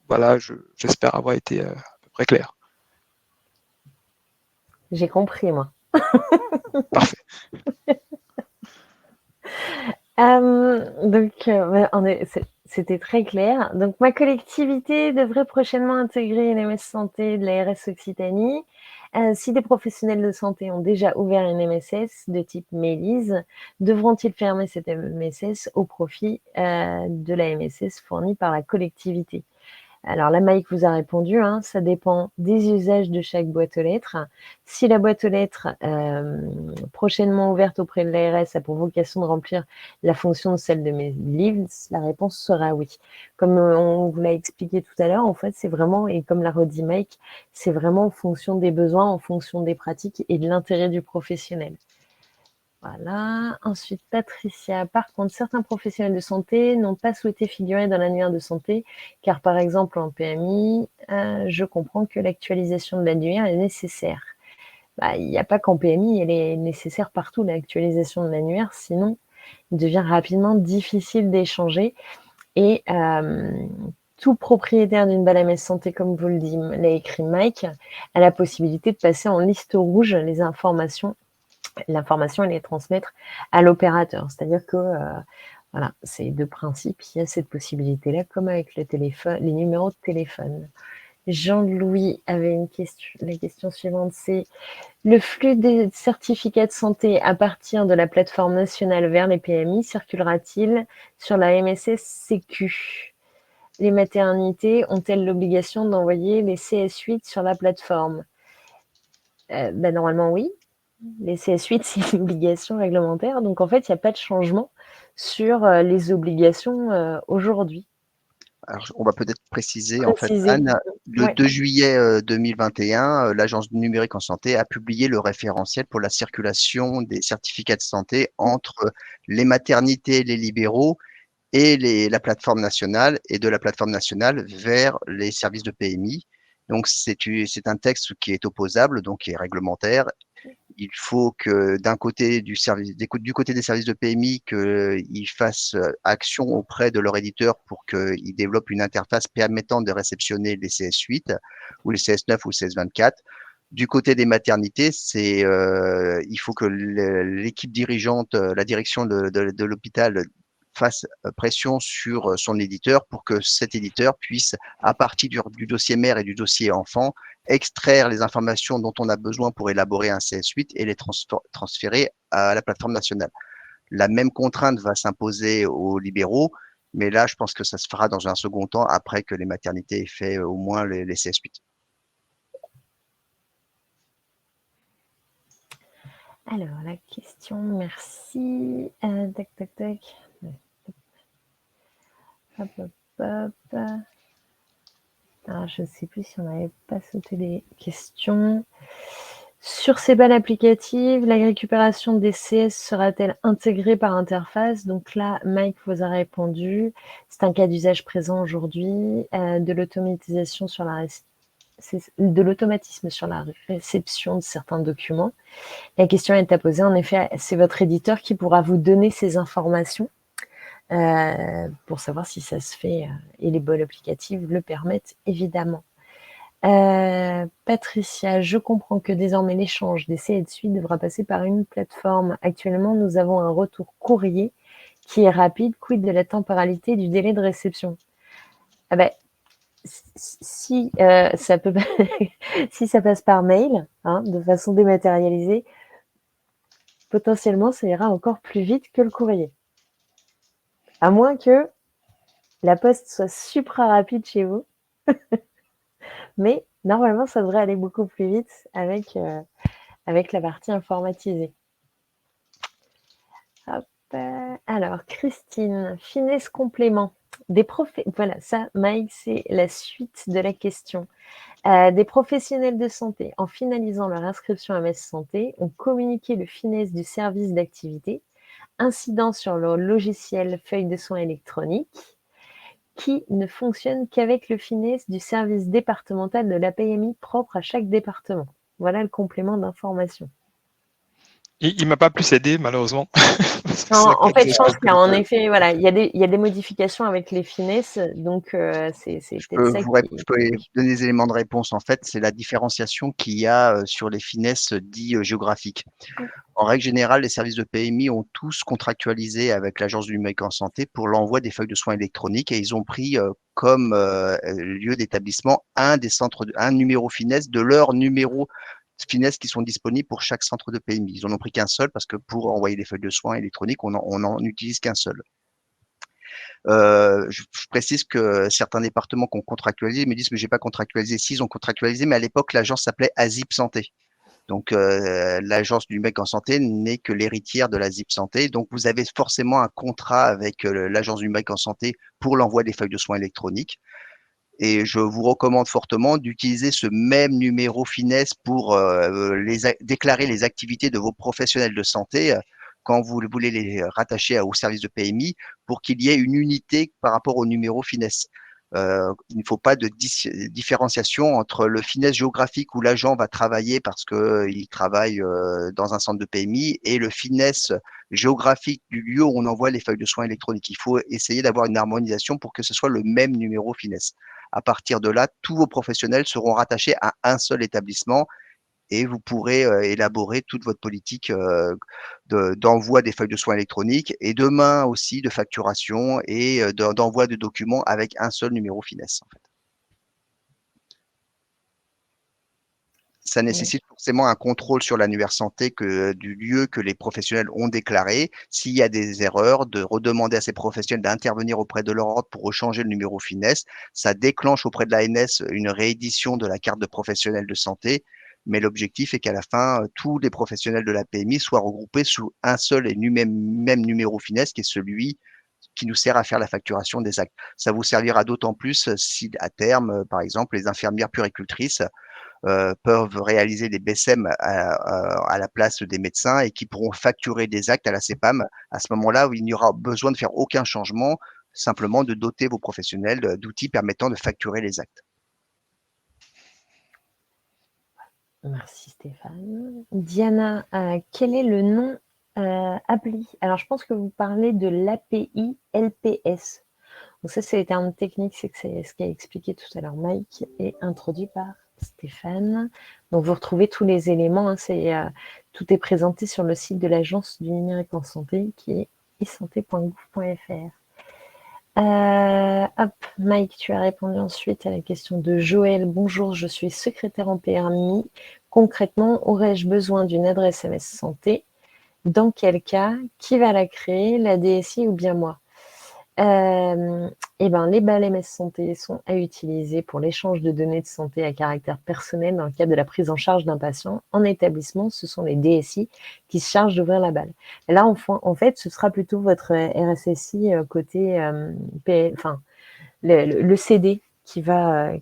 Voilà, j'espère avoir été à peu près clair.
J'ai compris, moi.
Parfait.
C'était très clair. Donc, ma collectivité devrait prochainement intégrer une MS Santé de l'ARS Occitanie. Si des professionnels de santé ont déjà ouvert une MSS de type Mélise, devront-ils fermer cette MSS au profit de la MSS fournie par la collectivité? Alors là, Mike vous a répondu, hein, ça dépend des usages de chaque boîte aux lettres. Si la boîte aux lettres prochainement ouverte auprès de l'ARS a pour vocation de remplir la fonction de celle de mes livres, la réponse sera oui. Comme on vous l'a expliqué tout à l'heure, en fait, c'est vraiment, et comme l'a redit Mike, c'est vraiment en fonction des besoins, en fonction des pratiques et de l'intérêt du professionnel. Voilà. Ensuite, Patricia. Par contre, certains professionnels de santé n'ont pas souhaité figurer dans l'annuaire de santé, car par exemple en PMI, je comprends que l'actualisation de l'annuaire est nécessaire. Il n'y a pas qu'en PMI, elle est nécessaire partout, l'actualisation de l'annuaire, sinon il devient rapidement difficile d'échanger. Et tout propriétaire d'une balle MS Santé, comme vous l'a écrit Mike, a la possibilité de passer en liste rouge l'information et les transmettre à l'opérateur. C'est-à-dire que voilà, c'est de principe, il y a cette possibilité-là, comme avec le téléphone, les numéros de téléphone. Jean-Louis avait une question. La question suivante, c'est le flux des certificats de santé à partir de la plateforme nationale vers les PMI circulera-t-il sur la MSS Sécu? Les maternités ont-elles l'obligation d'envoyer les CS8 sur la plateforme? Normalement, oui. Les CS8, c'est une obligation réglementaire. Donc, en fait, il n'y a pas de changement sur les obligations aujourd'hui.
Alors, on va peut-être préciser, en fait, Anne, le 2 juillet 2021, l'Agence du numérique en santé a publié le référentiel pour la circulation des certificats de santé entre les maternités, les libéraux et la plateforme nationale, et de la plateforme nationale vers les services de PMI. Donc, c'est un texte qui est opposable, donc qui est réglementaire. il faut que d'un côté du côté des services de PMI, qu'ils fassent action auprès de leur éditeur pour qu'ils développent une interface permettant de réceptionner les CS8 ou les CS9 ou les CS24. Du côté des maternités, il faut que l'équipe dirigeante, la direction de l'hôpital fasse pression sur son éditeur pour que cet éditeur puisse, à partir du dossier mère et du dossier enfant, extraire les informations dont on a besoin pour élaborer un CS8 et les transférer à la plateforme nationale. La même contrainte va s'imposer aux libéraux, mais là, je pense que ça se fera dans un second temps, après que les maternités aient fait au moins les CS8.
Alors, la question, merci. Tac, tac, tac. Hop, hop, hop. Alors, je ne sais plus si on n'avait pas sauté des questions. Sur ces balles applicatives, la récupération des CS sera-t-elle intégrée par interface? Donc là, Mike vous a répondu. C'est un cas d'usage présent aujourd'hui, de l'automatisation sur de l'automatisme sur la réception de certains documents. La question est à poser. En effet, c'est votre éditeur qui pourra vous donner ces informations pour savoir si ça se fait. Et les balles applicatives le permettent évidemment. Patricia, je comprends que désormais l'échange des CS8 devra passer par une plateforme. Actuellement, nous avons un retour courrier qui est rapide. Quid de la temporalité du délai de réception? Ah ben, si ça peut si ça passe par mail, de façon dématérialisée, potentiellement ça ira encore plus vite que le courrier. À moins que la poste soit supra rapide chez vous. Mais normalement, ça devrait aller beaucoup plus vite avec la partie informatisée. Hop. Alors, Christine, finesse complément. Voilà, ça, Mike, c'est la suite de la question. Des professionnels de santé, en finalisant leur inscription à MS Santé, ont communiqué le finesse du service d'activité, incident sur leur logiciel feuille de soins électronique, qui ne fonctionne qu'avec le finesse du service départemental de la PMI propre à chaque département. Voilà le complément d'information.
Il m'a pas plus aidé, malheureusement.
Non, en fait, je pense qu'il y a en effet, voilà, il y a des modifications avec les finesses, donc c'est peut-être ça
Je peux donner des éléments de réponse. En fait, c'est la différenciation qu'il y a sur les finesses dites géographiques. En règle générale, les services de PMI ont tous contractualisé avec l'Agence du numérique en santé pour l'envoi des feuilles de soins électroniques et ils ont pris comme lieu d'établissement un numéro finesse de leur numéro finesse qui sont disponibles pour chaque centre de PMI. Ils n'en ont pris qu'un seul parce que pour envoyer les feuilles de soins électroniques, on en utilise qu'un seul. Je précise que certains départements qui ont contractualisé me disent mais j'ai pas contractualisé. Si, ils ont contractualisé, mais à l'époque l'agence s'appelait ASIP Santé. Donc l'agence du numérique en santé n'est que l'héritière de la ZIP Santé. Donc vous avez forcément un contrat avec l'agence du numérique en santé pour l'envoi des feuilles de soins électroniques. Et je vous recommande fortement d'utiliser ce même numéro finesse pour déclarer les activités de vos professionnels de santé quand vous voulez les rattacher au service de PMI pour qu'il y ait une unité par rapport au numéro finesse. Il ne faut pas de différenciation entre le finesse géographique où l'agent va travailler parce qu'il travaille dans un centre de PMI et le finesse géographique du lieu où on envoie les feuilles de soins électroniques. Il faut essayer d'avoir une harmonisation pour que ce soit le même numéro finesse. À partir de là, tous vos professionnels seront rattachés à un seul établissement et vous pourrez élaborer toute votre politique d'envoi des feuilles de soins électroniques et demain aussi de facturation et d'envoi de documents avec un seul numéro finesse. En fait. Ça nécessite forcément un contrôle sur l'annuaire santé du lieu que les professionnels ont déclaré. S'il y a des erreurs, de redemander à ces professionnels d'intervenir auprès de leur ordre pour rechanger le numéro finesse. Ça déclenche auprès de l'ANS une réédition de la carte de professionnel de santé. Mais l'objectif est qu'à la fin, tous les professionnels de la PMI soient regroupés sous un seul et même numéro finesse, qui est celui qui nous sert à faire la facturation des actes. Ça vous servira d'autant plus si, à terme, par exemple, les infirmières puéricultrices peuvent réaliser des BSM à la place des médecins et qui pourront facturer des actes à la CEPAM. À ce moment-là, où il n'y aura besoin de faire aucun changement, simplement de doter vos professionnels d'outils permettant de facturer les actes.
Merci Stéphane. Diana, quel est le nom appli? Alors, je pense que vous parlez de l'API LPS. Donc ça, c'est les termes techniques, c'est ce qu'a expliqué tout à l'heure Mike et introduit par Stéphane. Donc, vous retrouvez tous les éléments. Hein, tout est présenté sur le site de l'Agence du numérique en santé, qui est isanté.gouv.fr. Mike, tu as répondu ensuite à la question de Joël. Bonjour, je suis secrétaire en PMI. Concrètement, aurais-je besoin d'une adresse MS santé? Dans quel cas? Qui va la créer? La DSI ou bien moi? Les balles MS Santé sont à utiliser pour l'échange de données de santé à caractère personnel dans le cadre de la prise en charge d'un patient en établissement. Ce sont les DSI qui se chargent d'ouvrir la balle. Et là, en fait, ce sera plutôt votre RSSI côté le CD qui va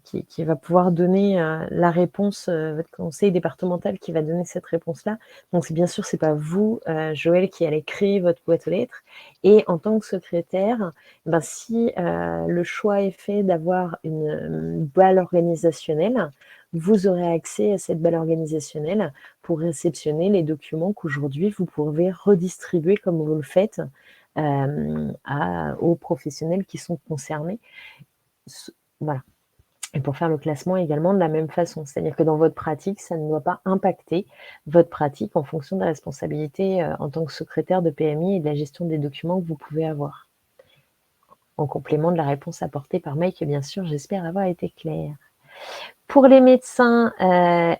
pouvoir donner la réponse, votre conseil départemental qui va donner cette réponse-là. Donc, bien sûr, c'est pas vous, Joël, qui allez créer votre boîte aux lettres. Et en tant que secrétaire, si le choix est fait d'avoir une balle organisationnelle, vous aurez accès à cette balle organisationnelle pour réceptionner les documents qu'aujourd'hui, vous pouvez redistribuer comme vous le faites aux professionnels qui sont concernés. Voilà. Et pour faire le classement également de la même façon. C'est-à-dire que dans votre pratique, ça ne doit pas impacter votre pratique en fonction de la responsabilité en tant que secrétaire de PMI et de la gestion des documents que vous pouvez avoir. En complément de la réponse apportée par Mike, bien sûr, j'espère avoir été claire. Pour les médecins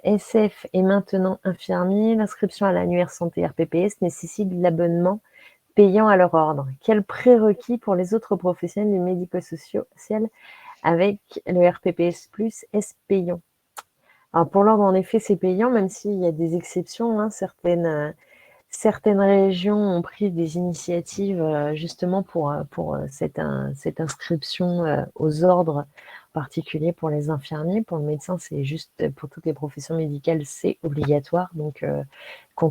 SF et maintenant infirmiers, l'inscription à l'annuaire santé RPPS nécessite de l'abonnement payant à leur ordre. Quel prérequis pour les autres professionnels du médico-social avec le RPPS+, est-ce payant? Alors pour l'ordre, en effet, c'est payant, même s'il y a des exceptions. Hein, certaines régions ont pris des initiatives justement pour cette inscription aux ordres, en particulier pour les infirmiers. Pour le médecin, c'est juste, pour toutes les professions médicales, c'est obligatoire. Donc, comme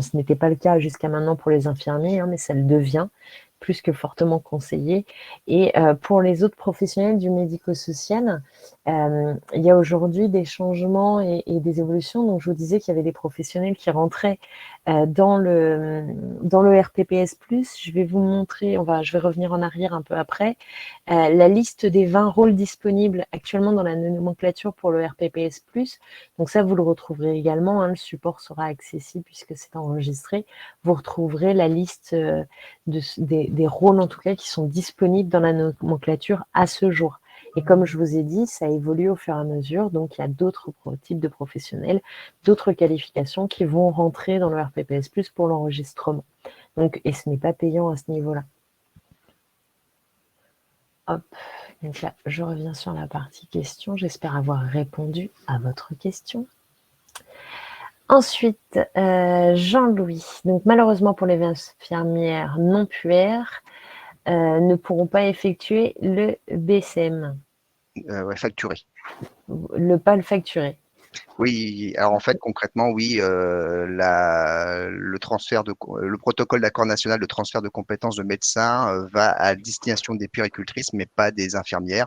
ce n'était pas le cas jusqu'à maintenant pour les infirmiers, hein, mais ça le devient, plus que fortement conseillé. Et pour les autres professionnels du médico-social, il y a aujourd'hui des changements et des évolutions. Donc, je vous disais qu'il y avait des professionnels qui rentraient dans le RPPS+. Je vais vous montrer, je vais revenir en arrière un peu après, la liste des 20 rôles disponibles actuellement dans la nomenclature pour le RPPS+. Donc ça, vous le retrouverez également. Hein, le support sera accessible puisque c'est enregistré. Vous retrouverez la liste des rôles, en tout cas, qui sont disponibles dans la nomenclature à ce jour. Et comme je vous ai dit, ça évolue au fur et à mesure. Donc, il y a d'autres types de professionnels, d'autres qualifications qui vont rentrer dans le RPPS+, pour l'enregistrement. Donc, et ce n'est pas payant à ce niveau-là. Hop. Donc là, je reviens sur la partie questions. J'espère avoir répondu à votre question. Ensuite, Jean-Louis. Donc, malheureusement pour les infirmières non puères, ne pourront pas effectuer le BSM.
Facturé.
Pas le facturer.
Oui, alors en fait, concrètement, oui, le protocole d'accord national de transfert de compétences de médecins va à destination des puéricultrices, mais pas des infirmières.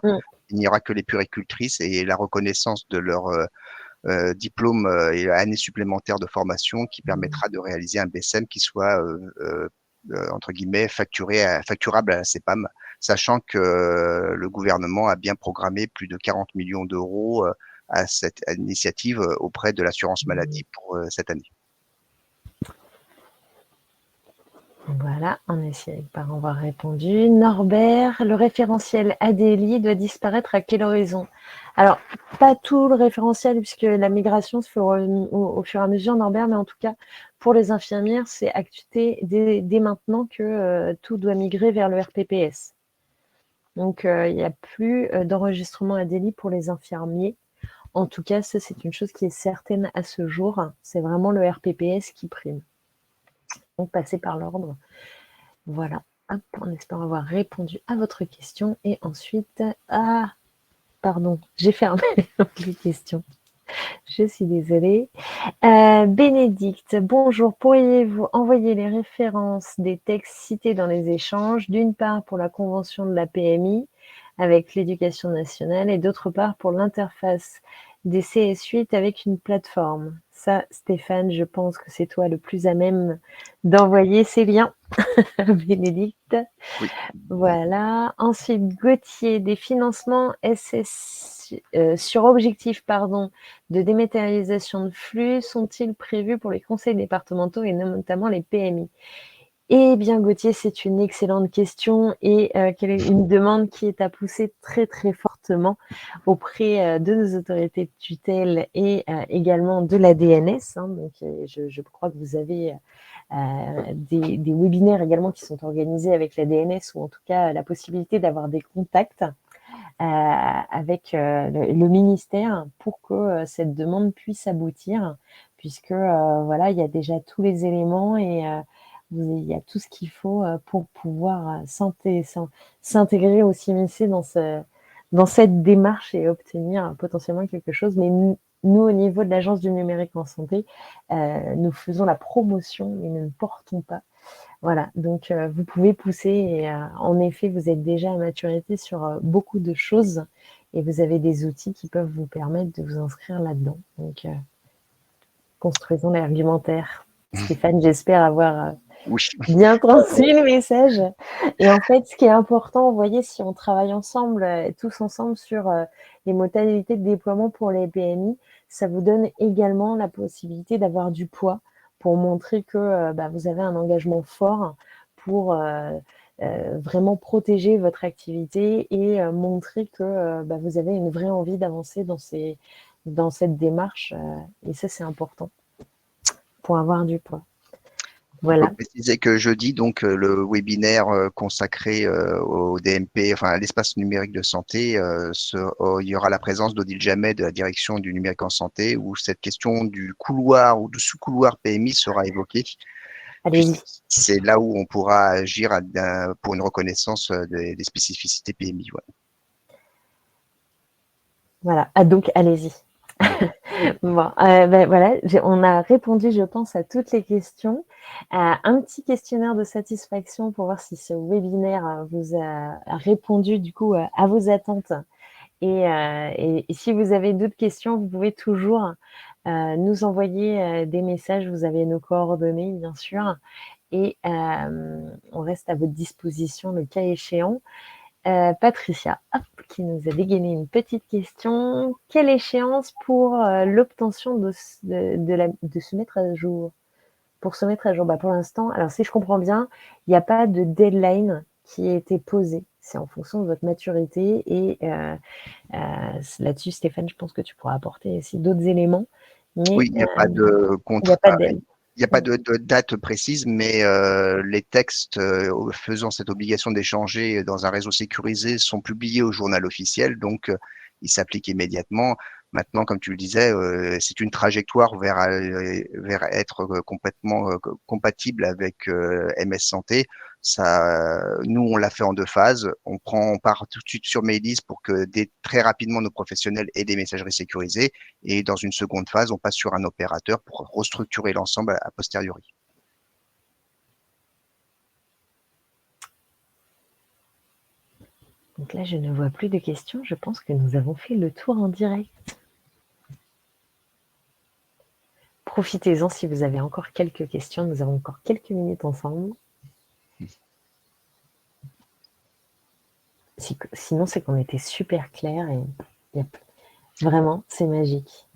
Il n'y aura que les puéricultrices et la reconnaissance de leur diplôme et année supplémentaire de formation qui permettra de réaliser un BSM qui soit entre guillemets facturable à la CEPAM, sachant que le gouvernement a bien programmé plus de 40 millions d'euros à cette initiative auprès de l'assurance maladie pour cette année.
Voilà, on essaie par avoir répondu. Norbert, le référentiel ADLI doit disparaître à quel horizon? Alors, pas tout le référentiel, puisque la migration se fait au fur et à mesure, Norbert, mais en tout cas, pour les infirmières, c'est acté dès maintenant que tout doit migrer vers le RPPS. Donc, il n'y a plus d'enregistrement ADLI pour les infirmiers. En tout cas, ça, c'est une chose qui est certaine à ce jour. C'est vraiment le RPPS qui prime. Donc, passer par l'ordre. Voilà. Hop, en espérant avoir répondu à votre question. Et ensuite, pardon, j'ai fermé les questions. Je suis désolée. Bénédicte, bonjour. Pourriez-vous envoyer les références des textes cités dans les échanges, d'une part pour la convention de la PMI, avec l'éducation nationale et d'autre part pour l'interface des CS8 avec une plateforme. Ça, Stéphane, je pense que c'est toi le plus à même d'envoyer ces liens. Bénédicte.
Oui.
Voilà. Ensuite, Gauthier, des financements sur objectif de dématérialisation de flux sont-ils prévus pour les conseils départementaux et notamment les PMI? Eh bien, Gauthier, c'est une excellente question et quelle est une demande qui est à pousser très, très fortement auprès de nos autorités de tutelle et également de la DNS. Donc, je crois que vous avez des webinaires également qui sont organisés avec la DNS ou en tout cas la possibilité d'avoir des contacts avec le ministère pour que cette demande puisse aboutir, puisque voilà, il y a déjà tous les éléments et il y a tout ce qu'il faut pour pouvoir s'intégrer ou s'immiscer dans cette démarche et obtenir potentiellement quelque chose. Mais nous, au niveau de l'Agence du numérique en santé, nous faisons la promotion, mais nous ne portons pas. Voilà, donc vous pouvez pousser et en effet, vous êtes déjà à maturité sur beaucoup de choses et vous avez des outils qui peuvent vous permettre de vous inscrire là-dedans. Donc, construisons l'argumentaire. Stéphane, j'espère avoir
Oui.
bien transmis le message. Et en fait, ce qui est important, vous voyez, si on travaille ensemble, tous ensemble sur les modalités de déploiement pour les PMI, ça vous donne également la possibilité d'avoir du poids pour montrer que vous avez un engagement fort pour vraiment protéger votre activité et montrer que vous avez une vraie envie d'avancer dans cette démarche. Et ça, c'est important pour avoir du poids. Voilà.
Je peux préciser que jeudi, donc le webinaire consacré au DMP, enfin à l'espace numérique de santé, il y aura la présence d'Odile Jamet de la direction du numérique en santé, où cette question du couloir ou du sous-couloir PMI sera évoquée.
Allez-y.
C'est là où on pourra agir pour une reconnaissance des spécificités PMI. Ouais.
Voilà. Ah, donc, allez-y. Bon, voilà, on a répondu, je pense, à toutes les questions. Un petit questionnaire de satisfaction pour voir si ce webinaire vous a répondu du coup à vos attentes. Et si vous avez d'autres questions, vous pouvez toujours nous envoyer des messages. Vous avez nos coordonnées, bien sûr. Et on reste à votre disposition le cas échéant. Patricia, qui nous a dégainé une petite question. Quelle échéance pour l'obtention de se mettre à jour? Pour se mettre à jour, pour l'instant, alors si je comprends bien, il n'y a pas de deadline qui a été posé. C'est en fonction de votre maturité et là-dessus, Stéphane, je pense que tu pourras apporter aussi d'autres éléments. Mais,
oui, il n'y a pas de contrat. Il n'y a pas de date précise, mais les textes faisant cette obligation d'échanger dans un réseau sécurisé sont publiés au journal officiel, donc ils s'appliquent immédiatement. Maintenant, comme tu le disais, c'est une trajectoire vers être complètement compatible avec MS Santé. Ça, nous, on l'a fait en 2 phases. On part tout de suite sur Mailise pour que très rapidement nos professionnels aient des messageries sécurisées. Et dans une seconde phase, on passe sur un opérateur pour restructurer l'ensemble a posteriori.
Donc là, je ne vois plus de questions. Je pense que nous avons fait le tour en direct. Profitez-en si vous avez encore quelques questions. Nous avons encore quelques minutes ensemble. Sinon, c'est qu'on était super clair et vraiment, c'est magique.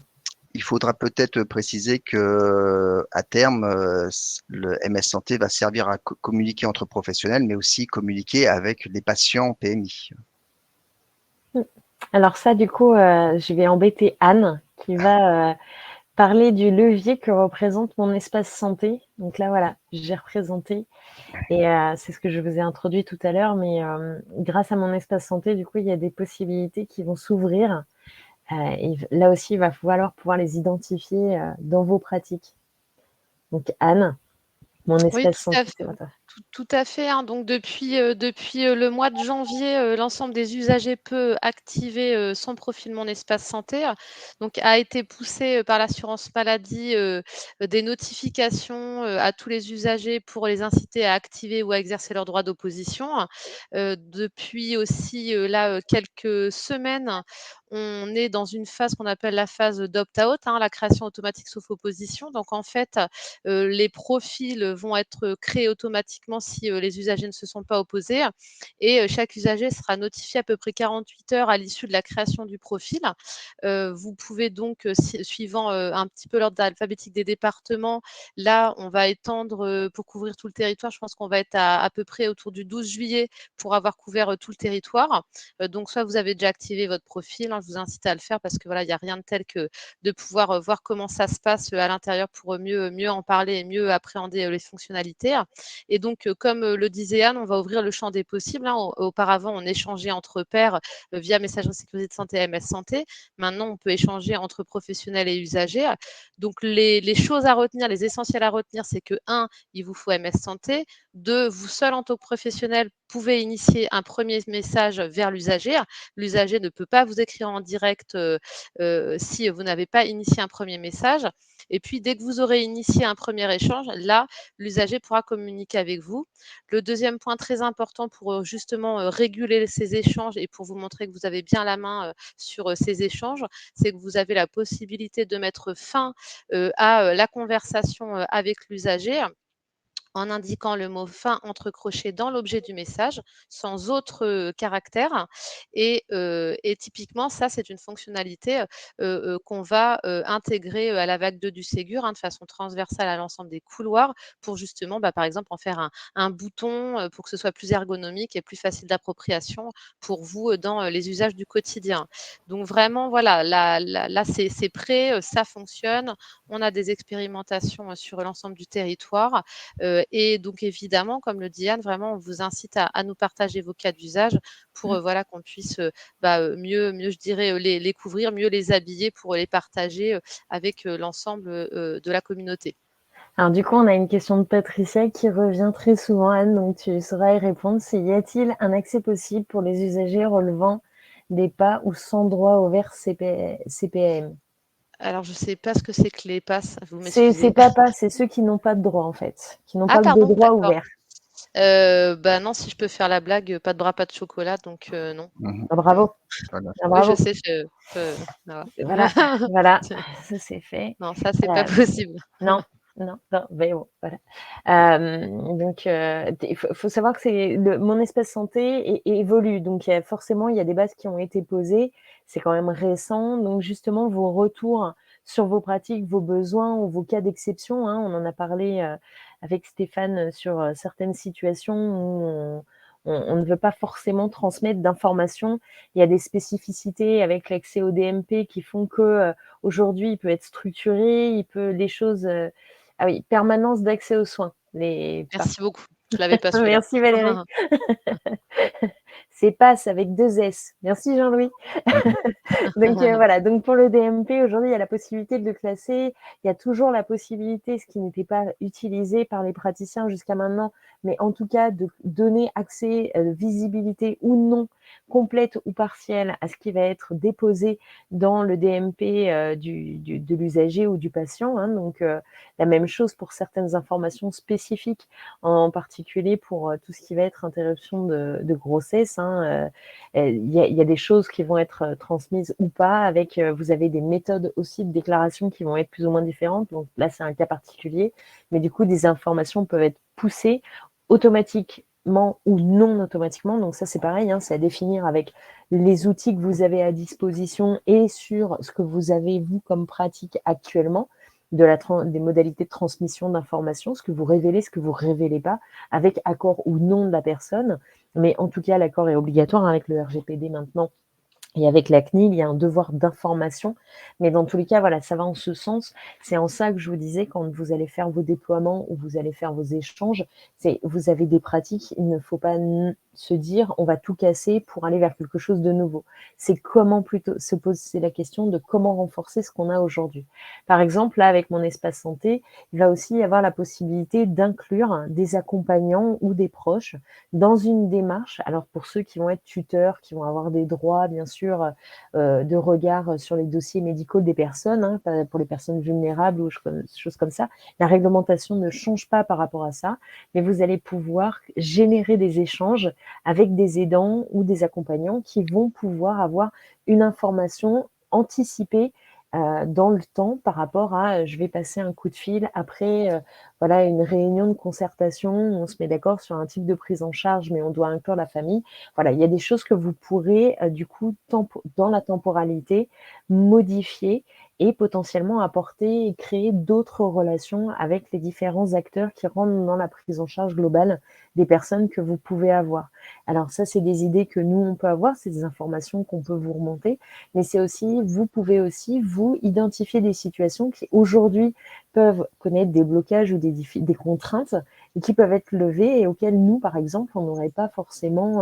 Il faudra peut-être préciser que à terme, le MS Santé va servir à communiquer entre professionnels, mais aussi communiquer avec les patients PMI.
Alors ça, du coup, je vais embêter Anne qui va parler du levier que représente mon espace santé. Donc là, voilà, j'ai représenté et c'est ce que je vous ai introduit tout à l'heure, mais grâce à mon espace santé, du coup, il y a des possibilités qui vont s'ouvrir. Et là aussi, il va falloir pouvoir les identifier dans vos pratiques. Donc Anne, mon espace santé, c'est toi.
Tout à fait, hein. Donc depuis le mois de janvier, l'ensemble des usagers peut activer, son profil Mon Espace Santé. Donc a été poussé, par l'assurance maladie, des notifications, à tous les usagers pour les inciter à activer ou à exercer leur droit d'opposition. Depuis aussi, là, quelques semaines, on est dans une phase qu'on appelle la phase d'opt-out, hein, la création automatique sauf opposition. Donc en fait, les profils vont être créés automatiquement si les usagers ne se sont pas opposés et chaque usager sera notifié à peu près 48 heures à l'issue de la création du profil. Vous pouvez donc, suivant un petit peu l'ordre alphabétique des départements, là, on va étendre pour couvrir tout le territoire. Je pense qu'on va être à peu près autour du 12 juillet pour avoir couvert tout le territoire. Donc, soit vous avez déjà activé votre profil, hein, je vous incite à le faire parce que voilà, il n'y a rien de tel que de pouvoir voir comment ça se passe à l'intérieur pour mieux en parler et mieux appréhender les fonctionnalités. Et donc, comme le disait Anne, on va ouvrir le champ des possibles, hein. Auparavant, on échangeait entre pairs via messagerie sécurité de santé et MS Santé. Maintenant, on peut échanger entre professionnels et usagers. Donc, les choses à retenir, les essentiels à retenir, c'est que 1, il vous faut MS Santé. 2, vous seul en tant que professionnel pouvez initier un premier message vers l'usager. L'usager ne peut pas vous écrire en direct si vous n'avez pas initié un premier message. Et puis, dès que vous aurez initié un premier échange, là, l'usager pourra communiquer avec vous. Le deuxième point très important pour justement réguler ces échanges et pour vous montrer que vous avez bien la main sur ces échanges, c'est que vous avez la possibilité de mettre fin à la conversation avec l'usager en indiquant le mot fin entre crochets dans l'objet du message, sans autre caractère. Et typiquement, ça, c'est une fonctionnalité qu'on va intégrer à la vague 2 du Ségur, hein, de façon transversale à l'ensemble des couloirs pour justement, par exemple, en faire un bouton pour que ce soit plus ergonomique et plus facile d'appropriation pour vous dans les usages du quotidien. Donc vraiment, voilà, là c'est prêt, ça fonctionne. On a des expérimentations sur l'ensemble du territoire. Et donc évidemment, comme le dit Anne, vraiment, on vous incite à nous partager vos cas d'usage pour voilà, qu'on puisse mieux, je dirais, les couvrir, mieux les habiller pour les partager avec l'ensemble de la communauté.
Alors du coup, on a une question de Patricia qui revient très souvent, Anne, donc tu sauras y répondre. C'est: y a-t-il un accès possible pour les usagers relevant des PAS ou sans droit au vert CPAM?
Alors, je ne sais pas ce que c'est que les passes, vous
C'est
m'excusez.
pas PAS, c'est ceux qui n'ont pas de droit en fait, qui n'ont pas de
Pardon,
droit
d'accord.
ouvert.
Non, si je peux faire la blague, pas de bras, pas de chocolat, donc non.
Ah, bravo.
Voilà.
Ah,
Oui,
bravo.
je sais, voilà.
Voilà, ça c'est fait.
Non, ça, c'est pas possible.
Non, mais bon, voilà. Donc, il faut savoir que Mon Espace Santé évolue. Donc, forcément, il y a des bases qui ont été posées. C'est quand même récent. Donc, justement, vos retours sur vos pratiques, vos besoins ou vos cas d'exception, hein, on en a parlé avec Stéphane sur certaines situations où on ne veut pas forcément transmettre d'informations. Il y a des spécificités avec l'accès au DMP qui font que aujourd'hui, il peut être structuré, les choses. Ah oui, permanence d'accès aux soins.
Merci beaucoup. Je l'avais pas su là.
Merci Valérie. C'est PASS avec 2 S. Merci Jean-Louis. Donc voilà, donc pour le DMP, aujourd'hui, il y a la possibilité de le classer. Il y a toujours la possibilité, ce qui n'était pas utilisé par les praticiens jusqu'à maintenant, mais en tout cas de donner accès, visibilité ou non, complète ou partielle, à ce qui va être déposé dans le DMP de l'usager ou du patient, hein. Donc la même chose pour certaines informations spécifiques, en particulier pour tout ce qui va être interruption de grossesse, hein. Il y a des choses qui vont être transmises ou pas, avec vous avez des méthodes aussi de déclaration qui vont être plus ou moins différentes. Donc là, c'est un cas particulier, mais du coup, des informations peuvent être poussées automatiquement ou non automatiquement. Donc ça, c'est pareil, hein, c'est à définir avec les outils que vous avez à disposition et sur ce que vous avez, vous, comme pratique actuellement, des modalités de transmission d'informations, ce que vous révélez, ce que vous révélez pas, avec accord ou non de la personne. Mais en tout cas, l'accord est obligatoire avec le RGPD maintenant. Et avec la CNIL, il y a un devoir d'information. Mais dans tous les cas, voilà, ça va en ce sens. C'est en ça que je vous disais, quand vous allez faire vos déploiements ou vous allez faire vos échanges, vous avez des pratiques, il ne faut pas se dire on va tout casser pour aller vers quelque chose de nouveau. C'est comment plutôt se poser la question de comment renforcer ce qu'on a aujourd'hui. Par exemple, là, avec mon espace santé, il va aussi y avoir la possibilité d'inclure des accompagnants ou des proches dans une démarche. Alors, pour ceux qui vont être tuteurs, qui vont avoir des droits, bien sûr, de regard sur les dossiers médicaux des personnes, hein, pour les personnes vulnérables ou choses comme ça, la réglementation ne change pas par rapport à ça, mais vous allez pouvoir générer des échanges avec des aidants ou des accompagnants qui vont pouvoir avoir une information anticipée dans le temps par rapport à je vais passer un coup de fil après voilà une réunion de concertation où on se met d'accord sur un type de prise en charge mais on doit inclure la famille. Voilà, il y a des choses que vous pourrez du coup dans la temporalité modifier et potentiellement apporter et créer d'autres relations avec les différents acteurs qui rentrent dans la prise en charge globale des personnes que vous pouvez avoir. Alors ça, c'est des idées que nous, on peut avoir, c'est des informations qu'on peut vous remonter, mais c'est aussi, vous pouvez aussi, vous, identifier des situations qui, aujourd'hui, peuvent connaître des blocages ou des contraintes et qui peuvent être levées et auxquelles nous, par exemple, on n'aurait pas forcément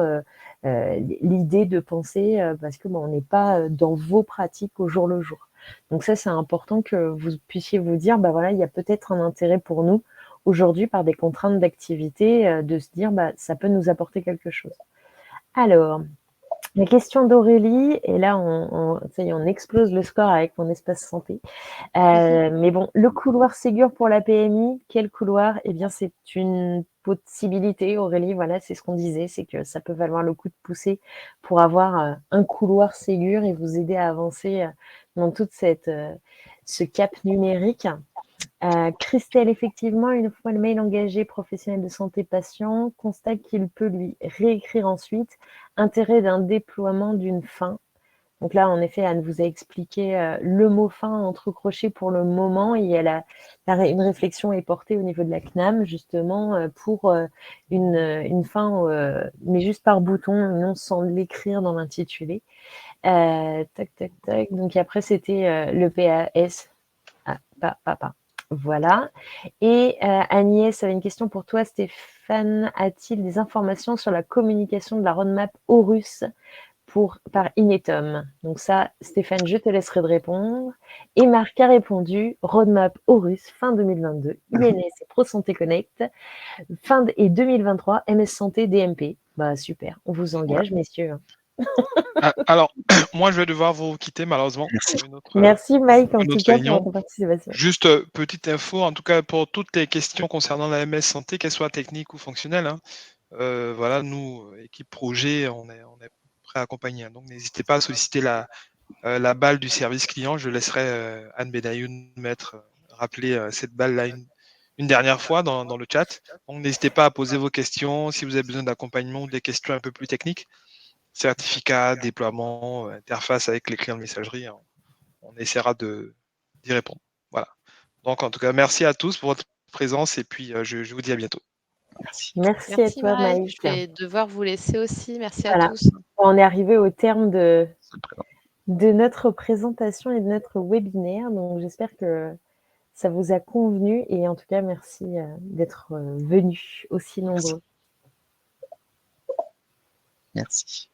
l'idée de penser parce que on n'est pas dans vos pratiques au jour le jour. Donc ça, c'est important que vous puissiez vous dire, voilà, il y a peut-être un intérêt pour nous aujourd'hui par des contraintes d'activité de se dire, ça peut nous apporter quelque chose. Alors, la question d'Aurélie, et là, ça y est, on explose le score avec mon espace santé. Mais bon, le couloir Ségur pour la PMI, quel couloir? Eh bien, c'est une possibilité, Aurélie, voilà, c'est ce qu'on disait, c'est que ça peut valoir le coup de pousser pour avoir un couloir Ségur et vous aider à avancer dans toute ce cap numérique. Christelle, effectivement, une fois le mail engagé, professionnel de santé patient constate qu'il peut lui réécrire ensuite intérêt d'un déploiement d'une fin. Donc là, en effet, Anne vous a expliqué le mot fin entre crochets pour le moment et une réflexion est portée au niveau de la CNAM justement pour une fin, mais juste par bouton, non sans l'écrire dans l'intitulé. Tac, tac, tac. Donc après, c'était le PAS. Ah, pas. Voilà. Et Agnès avait une question pour toi. Stéphane a-t-il des informations sur la communication de la roadmap Horus par Inetum? Donc ça, Stéphane, je te laisserai de répondre. Et Marc a répondu roadmap Horus fin 2022, INS et Pro Santé Connect, et 2023, MS Santé DMP. Super, on vous engage, messieurs.
Alors, moi, je vais devoir vous quitter malheureusement.
Merci Mike, en tout cas, pour votre participation.
Juste petite info, en tout cas pour toutes les questions concernant la MS Santé, qu'elles soient techniques ou fonctionnelles, voilà, nous, équipe projet, on est prêt à accompagner. Donc n'hésitez pas à solliciter la balle du service client. Je laisserai Anne Benayoun rappeler cette balle-là une dernière fois dans le chat. Donc n'hésitez pas à poser vos questions si vous avez besoin d'accompagnement ou des questions un peu plus techniques. Certificat, déploiement, interface avec les clients de messagerie, on essaiera d'y répondre. Voilà. Donc en tout cas, merci à tous pour votre présence et puis je vous dis à bientôt.
Merci à toi Mike.
Je vais devoir vous laisser aussi. Merci à tous.
On est arrivé au terme de notre présentation et de notre webinaire. Donc j'espère que ça vous a convenu et en tout cas merci d'être venus aussi nombreux.
Merci.